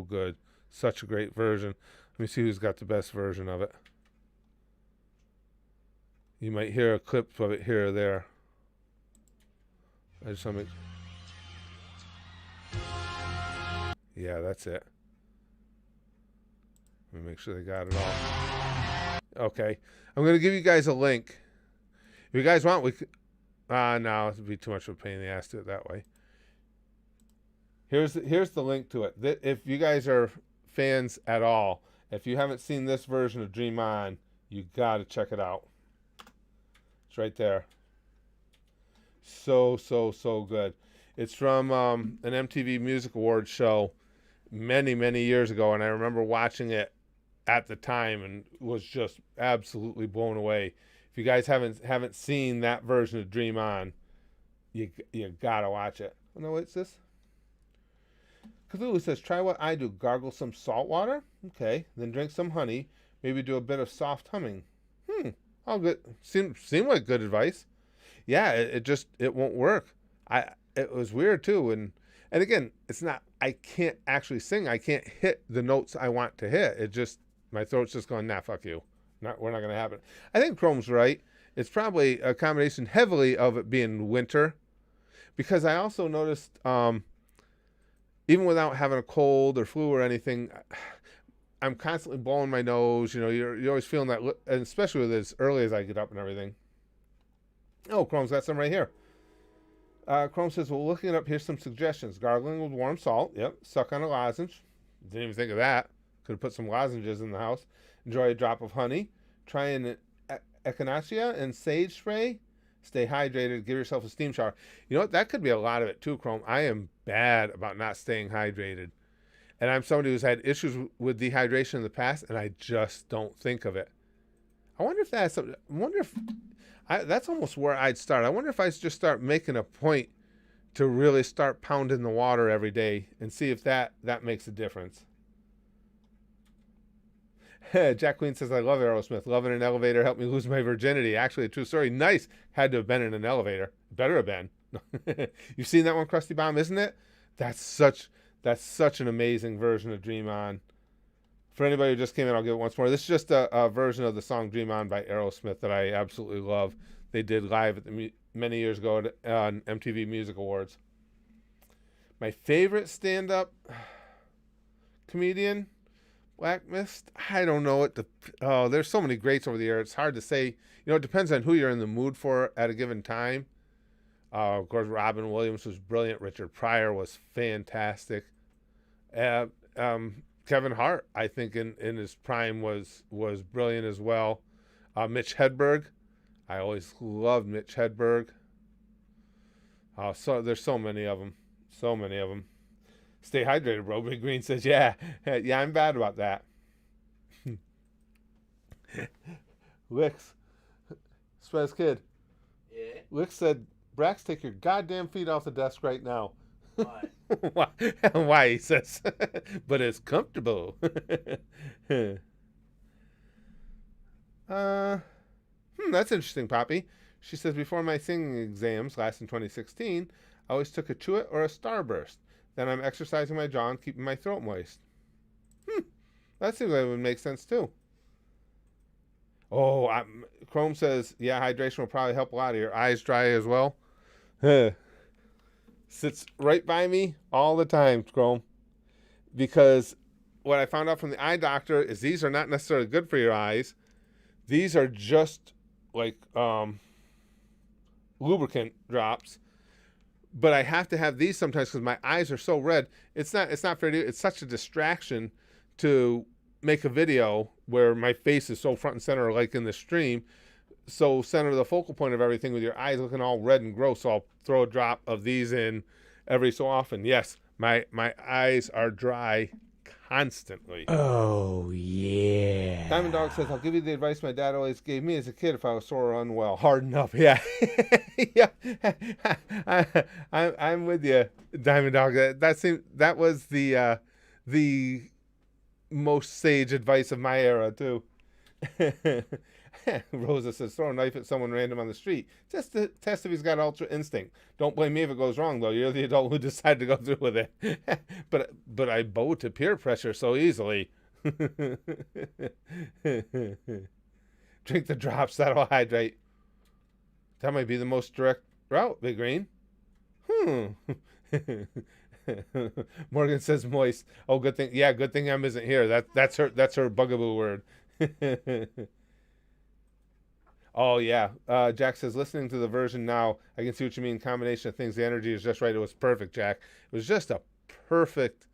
good. Such a great version. Let me see who's got the best version of it. You might hear a clip of it here or there. I just want to make... Yeah, that's it. Let me make sure they got it all. Okay. I'm going to give you guys a link. If you guys want, we could... no, it would be too much of a pain in the ass to do it that way. Here's the link to it. If you guys are fans at all, if you haven't seen this version of Dream On, you got to check it out. It's right there. So good. It's from an MTV Music Awards show many years ago, and I remember watching it at the time and was just absolutely blown away. If you guys haven't seen that version of Dream On, you gotta watch it. Oh, no, what's this? Cthulhu says, try what I do. Gargle some salt water. Okay. Then drink some honey. Maybe do a bit of soft humming. All good. Seemed like good advice. Yeah, it won't work. It was weird too, and again, it's not. I can't actually sing. I can't hit the notes I want to hit. It just my throat's just going. Nah, fuck you. We're not gonna have it. I think Chrome's right. It's probably a combination heavily of it being winter, because I also noticed, even without having a cold or flu or anything, I'm constantly blowing my nose. You're always feeling that, and especially with as early as I get up and everything. Oh, Chrome's got some right here. Chrome says, well, looking it up, here's some suggestions. Gargling with warm salt. Yep. Suck on a lozenge. Didn't even think of that. Could have put some lozenges in the house. Enjoy a drop of honey. Try an echinacea and sage spray. Stay hydrated. Give yourself a steam shower. You know what? That could be a lot of it too, Chrome. I am bad about not staying hydrated. And I'm somebody who's had issues with dehydration in the past, and I just don't think of it. I wonder if that's almost where I'd start. I wonder if I just start making a point to really start pounding the water every day and see if that makes a difference. Jack Queen says, I love Aerosmith. Love in an elevator helped me lose my virginity. Actually, a true story. Nice. Had to have been in an elevator. Better have been. You've seen that one, Krusty Bomb, isn't it? That's such an amazing version of Dream On. For anybody who just came in, I'll give it once more. This is just a version of the song Dream On by Aerosmith that I absolutely love. They did live at many years ago on MTV Music Awards. My favorite stand-up comedian, Black Mist. I don't know it. There's so many greats over the years. It's hard to say. It depends on who you're in the mood for at a given time. Of course, Robin Williams was brilliant. Richard Pryor was fantastic. Kevin Hart, I think, in his prime was brilliant as well. Mitch Hedberg. I always loved Mitch Hedberg. So there's so many of them. So many of them. Stay hydrated, bro. Big Green says, yeah, I'm bad about that. Licks. Spez Kid. Yeah. Licks said, Brax, take your goddamn feet off the desk right now. Why? Why, he says. But it's comfortable. That's interesting, Poppy. She says, before my singing exams last in 2016, I always took a Chewit or a Starburst. Then I'm exercising my jaw and keeping my throat moist. That seems like it would make sense, too. Oh, Chrome says, yeah, hydration will probably help a lot. Of your eyes dry as well. Sits right by me all the time, Chrome. Because what I found out from the eye doctor is these are not necessarily good for your eyes. These are just like lubricant drops. But I have to have these sometimes because my eyes are so red. It's not fair to you. It's such a distraction to make a video where my face is so front and center like in the stream. So center the focal point of everything with your eyes looking all red and gross. So I'll throw a drop of these in every so often. Yes, my eyes are dry constantly. Oh, yeah. Diamond Dog says, I'll give you the advice my dad always gave me as a kid if I was sore or unwell. Harden up. Yeah. Yeah. I'm with you, Diamond Dog. That was the most sage advice of my era, too. Rosa says, throw a knife at someone random on the street. Just to test if he's got ultra instinct. Don't blame me if it goes wrong, though. You're the adult who decided to go through with it. But I bow to peer pressure so easily. Drink the drops. That'll hydrate. That might be the most direct route, Big Green. Morgan says moist. Oh, good thing. Yeah, good thing M isn't here. That's her bugaboo word. Oh, yeah. Jack says, listening to the version now, I can see what you mean. Combination of things. The energy is just right. It was perfect, Jack. It was just a perfect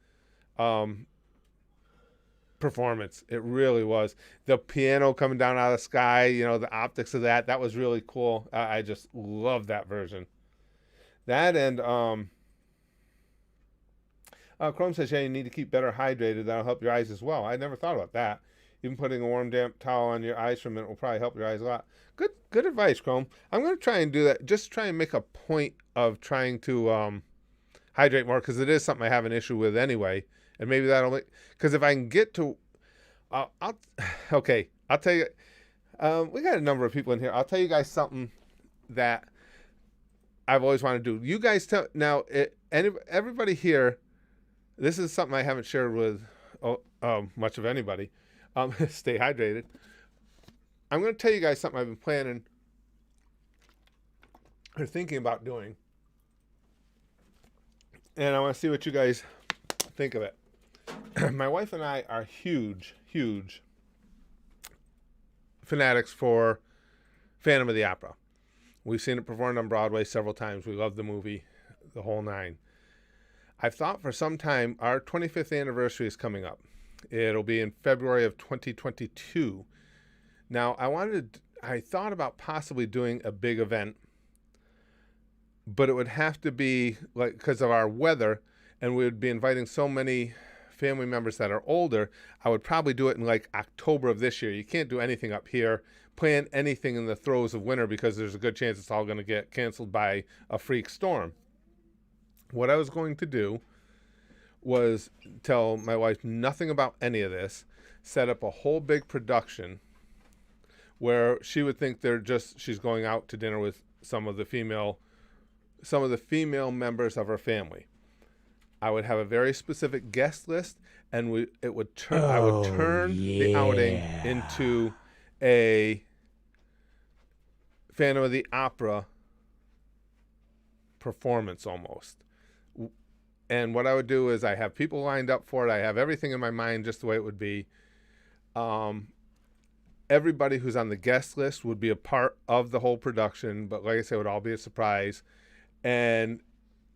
performance. It really was. The piano coming down out of the sky, the optics of that was really cool. I just love that version. That and Chrome says, yeah, you need to keep better hydrated. That'll help your eyes as well. I never thought about that. Even putting a warm, damp towel on your eyes for a minute will probably help your eyes a lot. Good advice, Chrome. I'm going to try and do that. Just try and make a point of trying to hydrate more because it is something I have an issue with anyway. And maybe that'll because if I can get to, I'll tell you. We got a number of people in here. I'll tell you guys something that I've always wanted to do. You guys tell now. Everybody here. This is something I haven't shared with much of anybody. Stay hydrated. I'm going to tell you guys something I've been planning or thinking about doing. And I want to see what you guys think of it. My wife and I are huge fanatics for Phantom of the Opera. We've seen it performed on Broadway several times. We love the movie, the whole nine. I've thought for some time, our 25th anniversary is coming up. It'll be in February of 2022. Now, I thought about possibly doing a big event, but it would have to be like because of our weather, and we would be inviting so many family members that are older. I would probably do it in like October of this year. You can't do anything up here, plan anything in the throes of winter because there's a good chance it's all going to get canceled by a freak storm. What I was going to do was tell my wife nothing about any of this, set up a whole big production where she would think she's going out to dinner with some of the female some of the female members of her family. I would have a very specific guest list, and I would turn the outing into a Phantom of the Opera performance almost. And what I would do is I have people lined up for it. I have everything in my mind just the way it would be. Everybody who's on the guest list would be a part of the whole production, but like I said, it would all be a surprise. And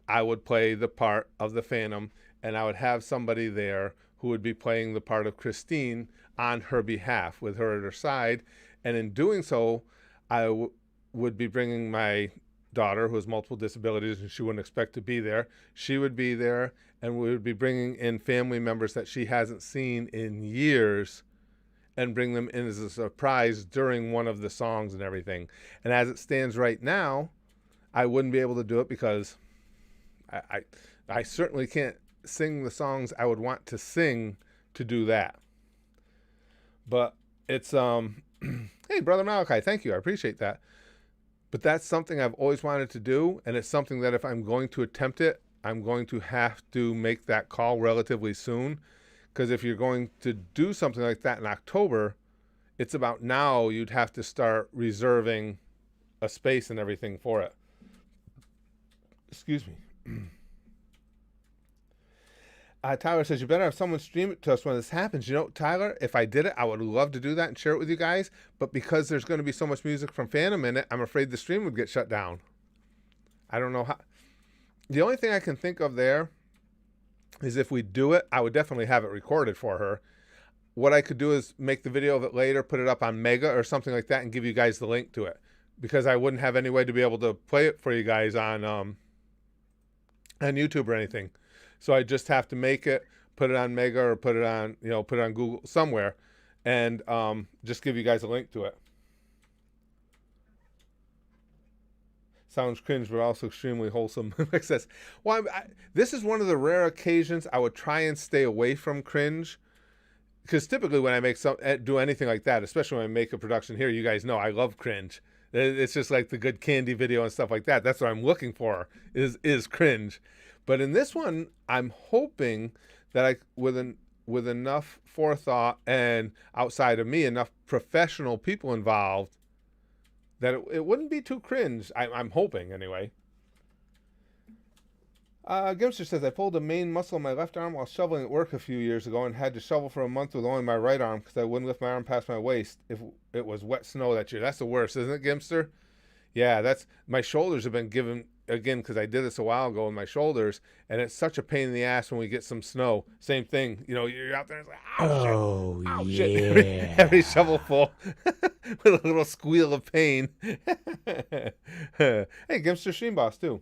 I would play the part of the Phantom, and I would have somebody there who would be playing the part of Christine on her behalf with her at her side. And in doing so, I would be bringing my daughter who has multiple disabilities and she wouldn't expect to be there. She would be there, and we would be bringing in family members that she hasn't seen in years and bring them in as a surprise during one of the songs and everything. And as it stands right now, I wouldn't be able to do it because I certainly can't sing the songs I would want to sing to do that. But it's hey, Brother Malachi, thank you. I appreciate that. But that's something I've always wanted to do, and it's something that if I'm going to attempt it, I'm going to have to make that call relatively soon. Because if you're going to do something like that in October, it's about now you'd have to start reserving a space and everything for it. Excuse me. Tyler says, you better have someone stream it to us when this happens. You know, Tyler, if I did it, I would love to do that and share it with you guys. But because there's going to be so much music from Phantom in it, I'm afraid the stream would get shut down. I don't know how. The only thing I can think of there is if we do it, I would definitely have it recorded for her. What I could do is make the video of it later, put it up on Mega or something like that, and give you guys the link to it. Because I wouldn't have any way to be able to play it for you guys on YouTube or anything. So I just have to make it, put it on Mega or put it on Google somewhere, and just give you guys a link to it. Sounds cringe, but also extremely wholesome. Says, well, this is one of the rare occasions I would try and stay away from cringe, because typically when I do anything like that, especially when I make a production here, you guys know I love cringe. It's just like the good candy video and stuff like that. That's what I'm looking for is cringe. But in this one, I'm hoping that with enough forethought and outside of me, enough professional people involved, that it wouldn't be too cringe. I'm hoping anyway. Gimster says, I pulled a main muscle in my left arm while shoveling at work a few years ago and had to shovel for a month with only my right arm because I wouldn't lift my arm past my waist if it was wet snow that year. That's the worst, isn't it, Gimster? Yeah, my shoulders have been given, again, because I did this a while ago in my shoulders, and it's such a pain in the ass when we get some snow. Same thing. You know, you're out there, it's like, oh, shit. Oh, yeah. Shit. Every shovelful with a little squeal of pain. Hey, Gimster Sheen Boss, too.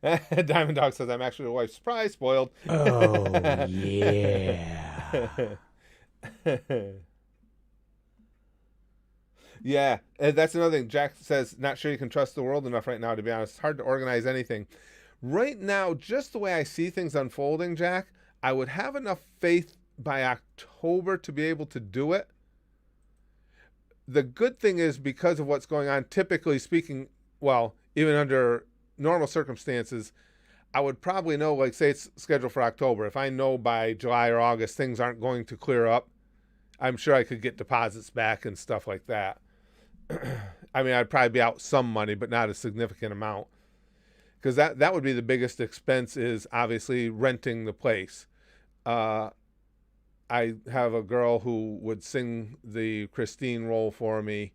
Diamond Dog says, I'm actually a wife. Surprise, spoiled. Oh, yeah. Yeah, and that's another thing. Jack says, not sure you can trust the world enough right now, to be honest. It's hard to organize anything. Right now, just the way I see things unfolding, Jack, I would have enough faith by October to be able to do it. The good thing is, because of what's going on, typically speaking, well, even under normal circumstances, I would probably know, like, say it's scheduled for October. If I know by July or August things aren't going to clear up, I'm sure I could get deposits back and stuff like that. I mean, I'd probably be out some money, but not a significant amount. Because that would be the biggest expense, is obviously renting the place. I have a girl who would sing the Christine role for me.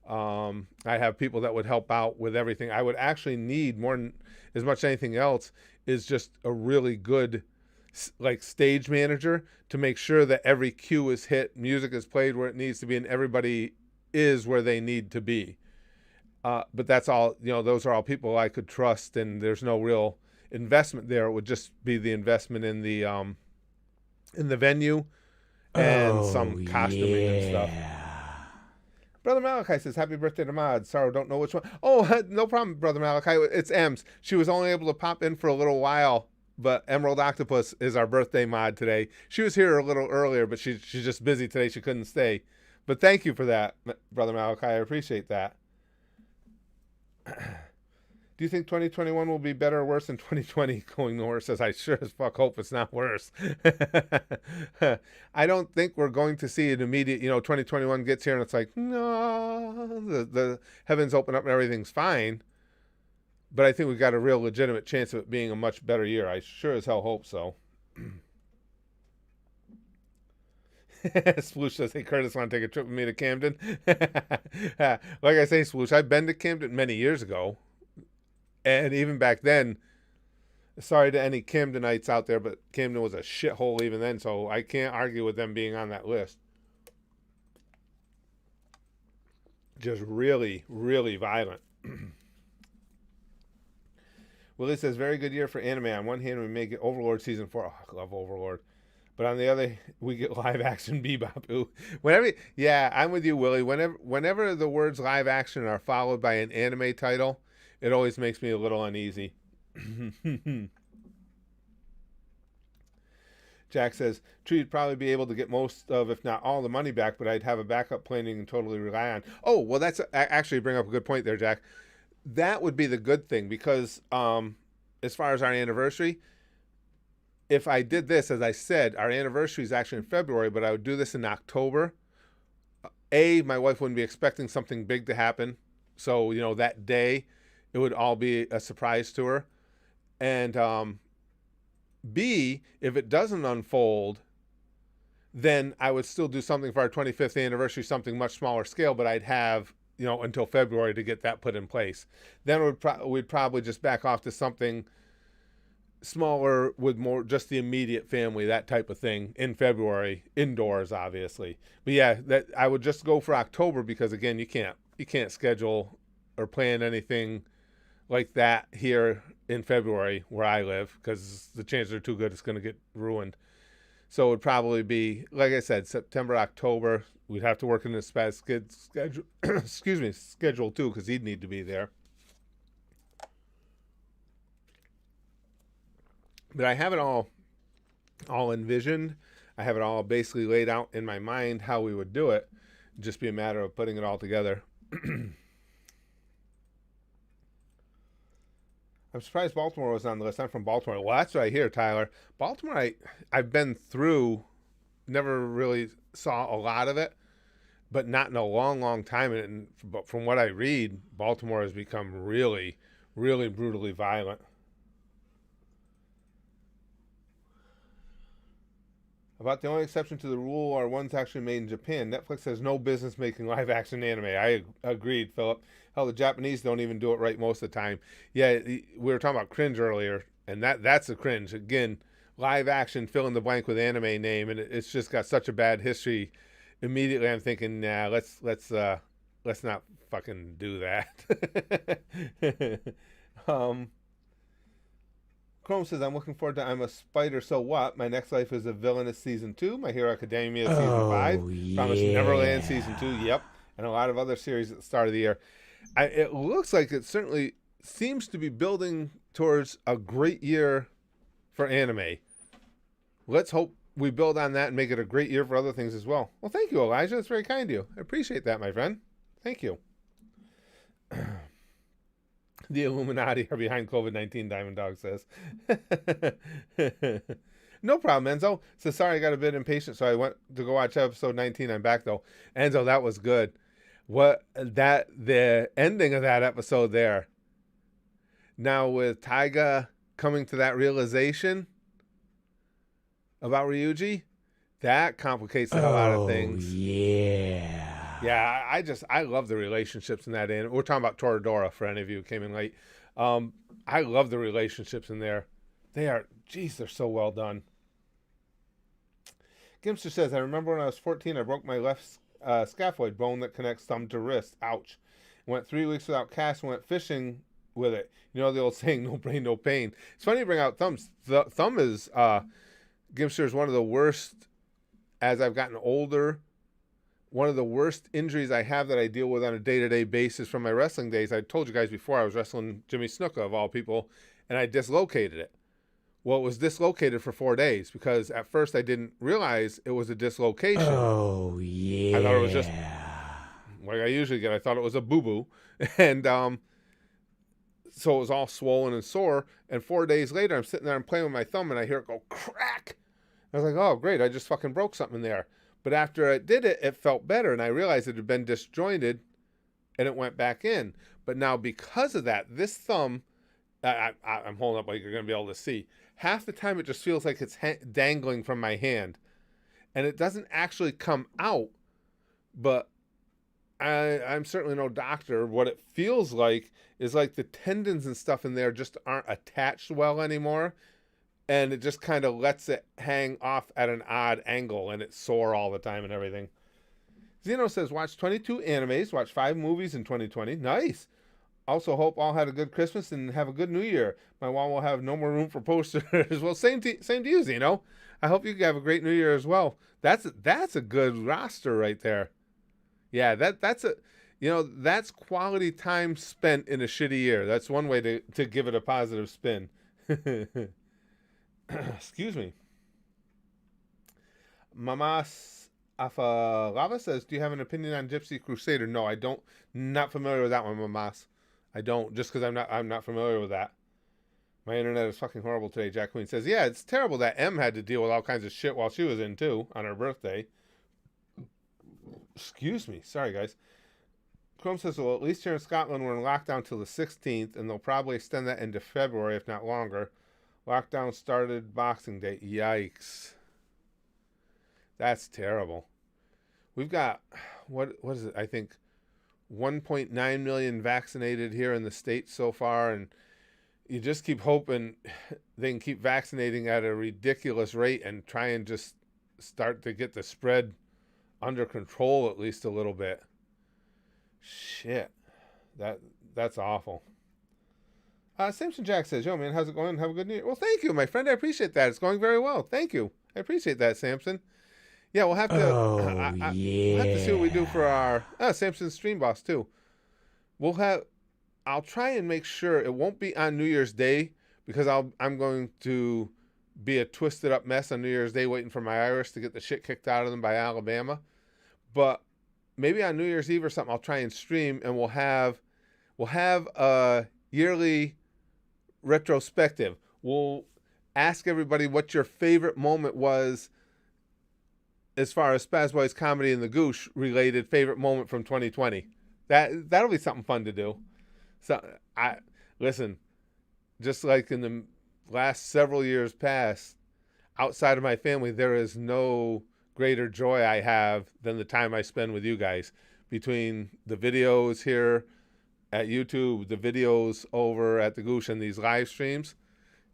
I have people that would help out with everything. I would actually need more than as much as anything else is just a really good, like, stage manager to make sure that every cue is hit, music is played where it needs to be, and everybody is where they need to be. But that's all, those are all people I could trust, and there's no real investment there. It would just be the investment in the venue and some costuming and stuff. Brother Malachi says, happy birthday to Mod. Sorry, don't know which one. Oh, no problem, Brother Malachi. It's Ems. She was only able to pop in for a little while, but Emerald Octopus is our birthday mod today. She was here a little earlier, but she's just busy today. She couldn't stay. But thank you for that, Brother Malachi. I appreciate that. Do you think 2021 will be better or worse than 2020? Going North says, I sure as fuck hope it's not worse. I don't think we're going to see an immediate, 2021 gets here and it's like, no, the heavens open up and everything's fine. But I think we've got a real legitimate chance of it being a much better year. I sure as hell hope so. Sploosh says, hey, Curtis, want to take a trip with me to Camden? Like I say, Sploosh, I've been to Camden many years ago. And even back then, sorry to any Camdenites out there, but Camden was a shithole even then, so I can't argue with them being on that list. Just really, really violent. Willie says, very good year for anime. On one hand, we may get Overlord Season 4. Oh, I love Overlord. But on the other, we get live action Bebop. Ooh. I'm with you, Willie. Whenever the words live action are followed by an anime title, it always makes me a little uneasy. Jack says, true, you'd probably be able to get most of, if not all, the money back, but I'd have a backup plan you can totally rely on. Oh, well, that's actually bring up a good point there, Jack. That would be the good thing because as far as our anniversary, if I did this, as I said, our anniversary is actually in February, but I would do this in October. My wife wouldn't be expecting something big to happen. So, that day, it would all be a surprise to her. And B, if it doesn't unfold, then I would still do something for our 25th anniversary, something much smaller scale, but I'd have, until February to get that put in place. Then we'd probably just back off to something smaller with more just the immediate family, that type of thing in February, indoors, obviously. But yeah, that I would just go for October because again, you can't schedule or plan anything like that here in February where I live because the chances are too good it's going to get ruined. So it would probably be, like I said, September, October. We'd have to work in this schedule, schedule too, because he'd need to be there. But I have it all envisioned. I have it all basically laid out in my mind how we would do it. It'd just be a matter of putting it all together. I'm surprised Baltimore was on the list. I'm from Baltimore. Well, that's what I hear, Tyler. Baltimore, I've been through, never really saw a lot of it, but not in a long, long time. But from what I read, Baltimore has become really, really brutally violent. About the only exception to the rule are ones actually made in Japan. Netflix has no business making live-action anime. I agreed, Philip. Hell, the Japanese don't even do it right most of the time. Yeah, we were talking about cringe earlier, and that's a cringe. Again, live-action, fill in the blank with anime name, and it's just got such a bad history. Immediately, I'm thinking, nah, let's not fucking do that. Chrome says, I'm looking forward to I'm a Spider, so what? My next life is a Villainous Season 2. My Hero Academia Season 5. Yeah. Promise Neverland Season 2. Yep. And a lot of other series at the start of the year. It looks like it certainly seems to be building towards a great year for anime. Let's hope we build on that and make it a great year for other things as well. Well, thank you, Elijah. That's very kind of you. I appreciate that, my friend. Thank you. The Illuminati are behind COVID-19, Diamond Dog says. No problem, Enzo. So sorry I got a bit impatient, so I went to go watch episode 19. I'm back, though. Enzo, that was good. The ending of that episode there. Now with Taiga coming to that realization about Ryuji, that complicates the hell out of things. Yeah. Yeah, I love the relationships in that end. We're talking about Toradora for any of you who came in late. I love the relationships in there. They're so well done. Gimster says, I remember when I was 14, I broke my left scaphoid bone that connects thumb to wrist. Ouch. Went 3 weeks without cast and went fishing with it. You know the old saying, no brain, no pain. It's funny you bring out thumbs. The thumb is, Gimster is one of the worst, as I've gotten older, one of the worst injuries I have that I deal with on a day-to-day basis from my wrestling days. I told you guys before I was wrestling Jimmy Snuka, of all people, and I dislocated it. Well, it was dislocated for 4 days because at first I didn't realize it was a dislocation. Oh, yeah. I thought it was just like I usually get. I thought it was a boo-boo. And so it was all swollen and sore. And 4 days later, I'm sitting there and playing with my thumb, and I hear it go crack. I was like, oh, great, I just fucking broke something there. But after I did it, it felt better, and I realized it had been disjointed, and it went back in. But now because of that, this thumb, I'm holding up like you're going to be able to see. Half the time it just feels like it's dangling from my hand. And it doesn't actually come out, but I'm certainly no doctor. What it feels like is like the tendons and stuff in there just aren't attached well anymore. And it just kind of lets it hang off at an odd angle, and it's sore all the time and everything. Zeno says, watch 22 animes, watch 5 movies in 2020. Nice. Also hope all had a good Christmas and have a good New Year. My wall will have no more room for posters. Well, same to you, Zeno. I hope you have a great New Year as well. That's a good roster right there. Yeah, that's quality time spent in a shitty year. That's one way to give it a positive spin. Excuse me. Mamas Afalava says, do you have an opinion on Gypsy Crusader? No, I don't. Not familiar with that one, Mamas. I don't, just because I'm not familiar with that. My internet is fucking horrible today, Jack Queen says. Yeah, it's terrible that M had to deal with all kinds of shit while she was in, too, on her birthday. Excuse me. Sorry, guys. Chrome says, well, at least here in Scotland, we're in lockdown till the 16th, and they'll probably extend that into February, if not longer. Lockdown started Boxing Day. Yikes. That's terrible. We've got, what is it? I think 1.9 million vaccinated here in the States so far, and you just keep hoping they can keep vaccinating at a ridiculous rate and try and just start to get the spread under control at least a little bit. Shit. That's awful. Simpson Jack says, yo, man, how's it going? Have a good New Year. Well, thank you, my friend. I appreciate that. It's going very well. Thank you. I appreciate that, Samson. Yeah, we'll have to. Oh, we'll have to see what we do for our Samson's Stream Boss too. I'll try and make sure it won't be on New Year's Day because I'm going to be a twisted up mess on New Year's Day waiting for my Irish to get the shit kicked out of them by Alabama. But maybe on New Year's Eve or something, I'll try and stream, and we'll have a yearly retrospective. We'll ask everybody what your favorite moment was as far as Spaz Boys Comedy and the Goosh related favorite moment from 2020. That'll be something fun to do. So listen, just like in the last several years past, outside of my family, there is no greater joy I have than the time I spend with you guys. Between the videos here at YouTube, the videos over at the Goosh, and these live streams,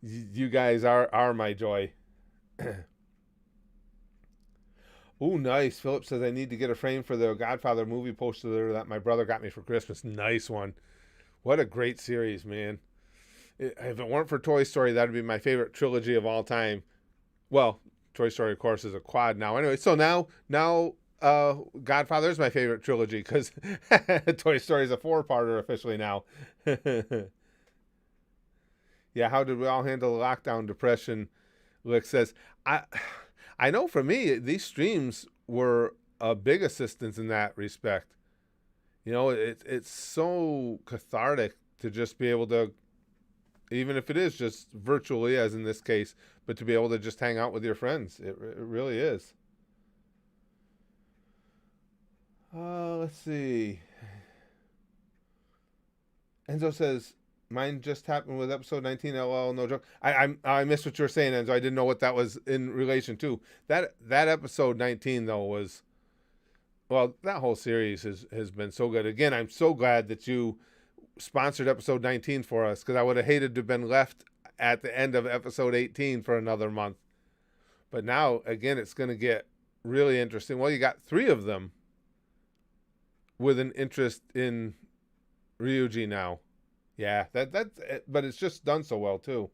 you guys are my joy. Ooh, nice. Philip says, I need to get a frame for the Godfather movie poster that my brother got me for Christmas. Nice one. What a great series, man. If it weren't for Toy Story, that would be my favorite trilogy of all time. Well, Toy Story, of course, is a quad now. Anyway, so now Godfather is my favorite trilogy because Toy Story is a 4-parter officially now. Yeah, how did we all handle the lockdown depression? Lick says, I know for me, these streams were a big assistance in that respect. You know, it's so cathartic to just be able to, even if it is just virtually, as in this case, but to be able to just hang out with your friends. It really is. Let's see. Enzo says, mine just happened with episode 19, LOL, no joke. I missed what you were saying, Enzo. I didn't know what that was in relation to. That episode 19, though, was, well, that whole series has been so good. Again, I'm so glad that you sponsored episode 19 for us, because I would have hated to have been left at the end of episode 18 for another month. But now, again, it's going to get really interesting. Well, you got 3 of them with an interest in Ryuji now. Yeah, but it's just done so well, too.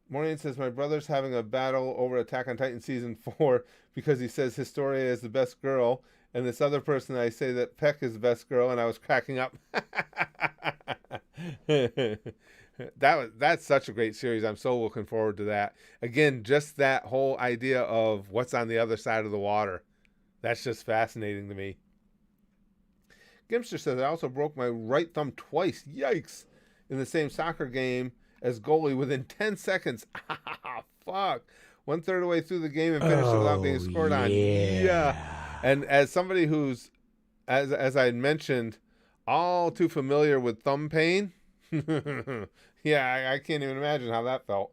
Maureen says, my brother's having a battle over Attack on Titan Season 4 because he says Historia is the best girl, and this other person, I say that Peck is the best girl, and I was cracking up. That's such a great series. I'm so looking forward to that. Again, just that whole idea of what's on the other side of the water. That's just fascinating to me. Gimster says, I also broke my right thumb twice. Yikes. In the same soccer game as goalie within 10 seconds. Fuck. 1/3 of the way through the game and finished it without being scored on. Yeah. And as somebody who's, as I had mentioned, all too familiar with thumb pain, yeah, I can't even imagine how that felt.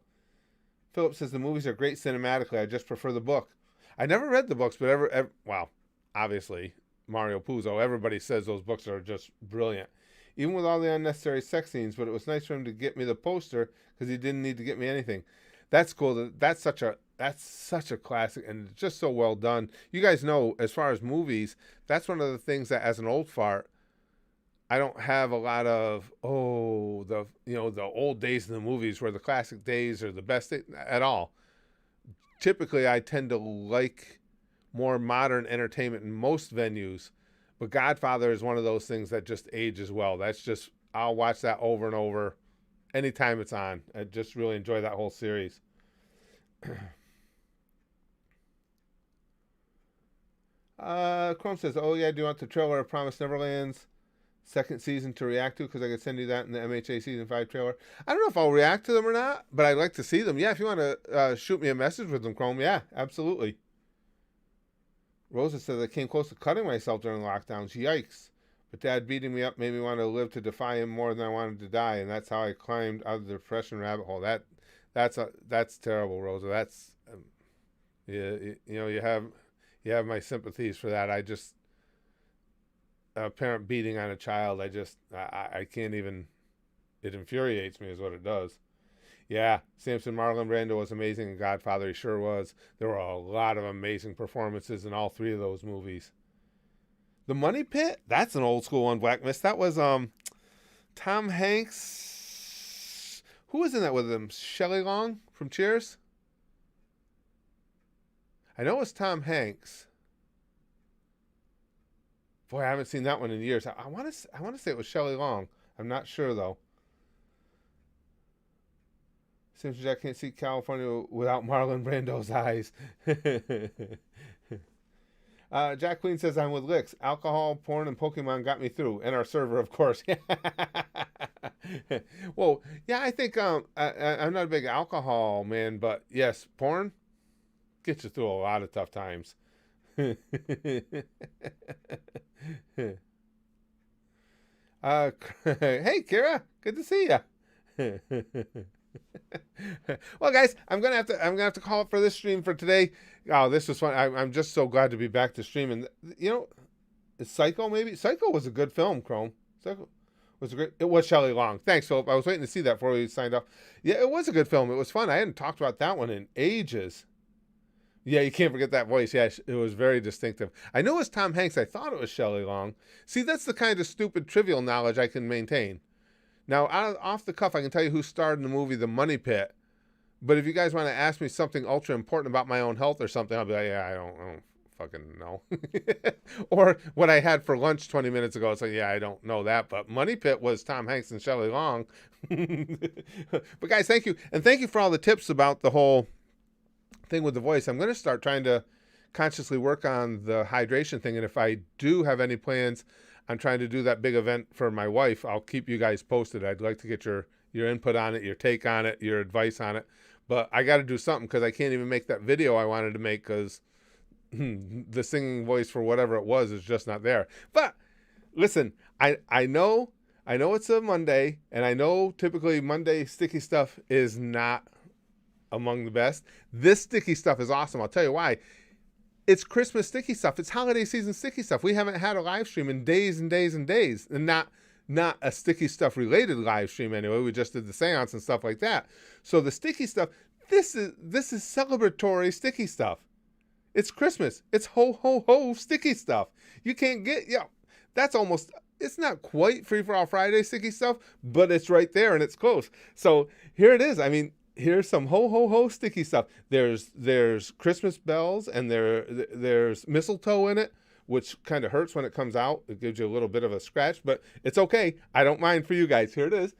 Philip says, the movies are great cinematically. I just prefer the book. I never read the books, but well, obviously, Mario Puzo, everybody says those books are just brilliant. Even with all the unnecessary sex scenes, but it was nice for him to get me the poster because he didn't need to get me anything. That's cool. That's such a classic and just so well done. You guys know, as far as movies, that's one of the things that as an old fart, I don't have a lot of, the old days in the movies where the classic days are the best at all. Typically, I tend to like more modern entertainment in most venues, but Godfather is one of those things that just ages well. That's just, I'll watch that over and over anytime it's on. I just really enjoy that whole series. Chrome says, oh yeah, do you want the trailer of Promised Neverland's second season to react to? Because I could send you that in the MHA Season 5 trailer. I don't know if I'll react to them or not, but I'd like to see them. Yeah, if you want to shoot me a message with them, Chrome, yeah, absolutely. Rosa says, I came close to cutting myself during lockdowns. Yikes. But Dad beating me up made me want to live to defy him more than I wanted to die, and that's how I climbed out of the depression rabbit hole. That's terrible, Rosa. That's you have my sympathies for that. I just, a parent beating on a child, I can't even, it infuriates me is what it does. Yeah, Samson Marlon Brando was amazing in Godfather. He sure was. There were a lot of amazing performances in all three of those movies. The Money Pit? That's an old school one, Black Mist. That was Tom Hanks. Who was in that with him? Shelley Long from Cheers? I know it was Tom Hanks. Boy, I haven't seen that one in years. I want to say it was Shelley Long. I'm not sure though. Seems Jack can't see California without Marlon Brando's eyes. Jack Queen says, I'm with Licks. Alcohol, porn, and Pokemon got me through. And our server, of course. Well, yeah, I think I'm not a big alcohol man, but yes, porn gets you through a lot of tough times. Hey, Kira, good to see you. Well, guys, I'm gonna have to call it for this stream for today. Oh, this was fun. I'm just so glad to be back to streaming. Is Psycho maybe? Psycho was a good film, Chrome. Psycho was great. It was Shelley Long. Thanks, Philip. I was waiting to see that before we signed off. Yeah, it was a good film. It was fun. I hadn't talked about that one in ages. Yeah, you can't forget that voice. Yeah, it was very distinctive. I know it was Tom Hanks. I thought it was Shelley Long. See, that's the kind of stupid trivial knowledge I can maintain. Now, off the cuff, I can tell you who starred in the movie The Money Pit. But if you guys want to ask me something ultra important about my own health or something, I'll be like, yeah, I don't fucking know. Or what I had for lunch 20 minutes ago, it's like, yeah, I don't know that. But Money Pit was Tom Hanks and Shelley Long. But guys, thank you. And thank you for all the tips about the whole thing with the voice. I'm going to start trying to consciously work on the hydration thing. And if I do have any plans, I'm trying to do that big event for my wife. I'll keep you guys posted. I'd like to get your input on it, your take on it, your advice on it. But I got to do something because I can't even make that video I wanted to make because the singing voice for whatever it was is just not there. But listen, I know it's a Monday, and I know typically Monday sticky stuff is not among the best. This sticky stuff is awesome. I'll tell you why. It's Christmas sticky stuff. It's holiday season sticky stuff. We haven't had a live stream in days and days and days, and not a sticky stuff related live stream anyway. We just did the seance and stuff like that. So the sticky stuff, this is celebratory sticky stuff. It's Christmas. It's ho ho ho sticky stuff. You can't get, that's almost, it's not quite Free for All Friday sticky stuff, but it's right there and it's close. So here it is. I mean, here's some ho ho ho sticky stuff. There's Christmas bells and there's mistletoe in it, which kind of hurts when it comes out. It gives you a little bit of a scratch, but it's okay. I don't mind for you guys. Here it is.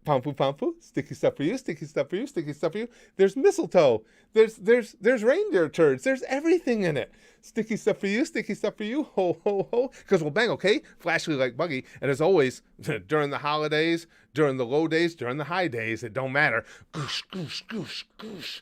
Pompu, sticky stuff for you, sticky stuff for you, sticky stuff for you. There's mistletoe. There's reindeer turds. There's everything in it. Sticky stuff for you, sticky stuff for you. Ho, ho, ho. Because we'll bang, okay? Flashly like Buggy. And as always, during the holidays, during the low days, during the high days, it don't matter. Goosh, goosh, goosh, goosh.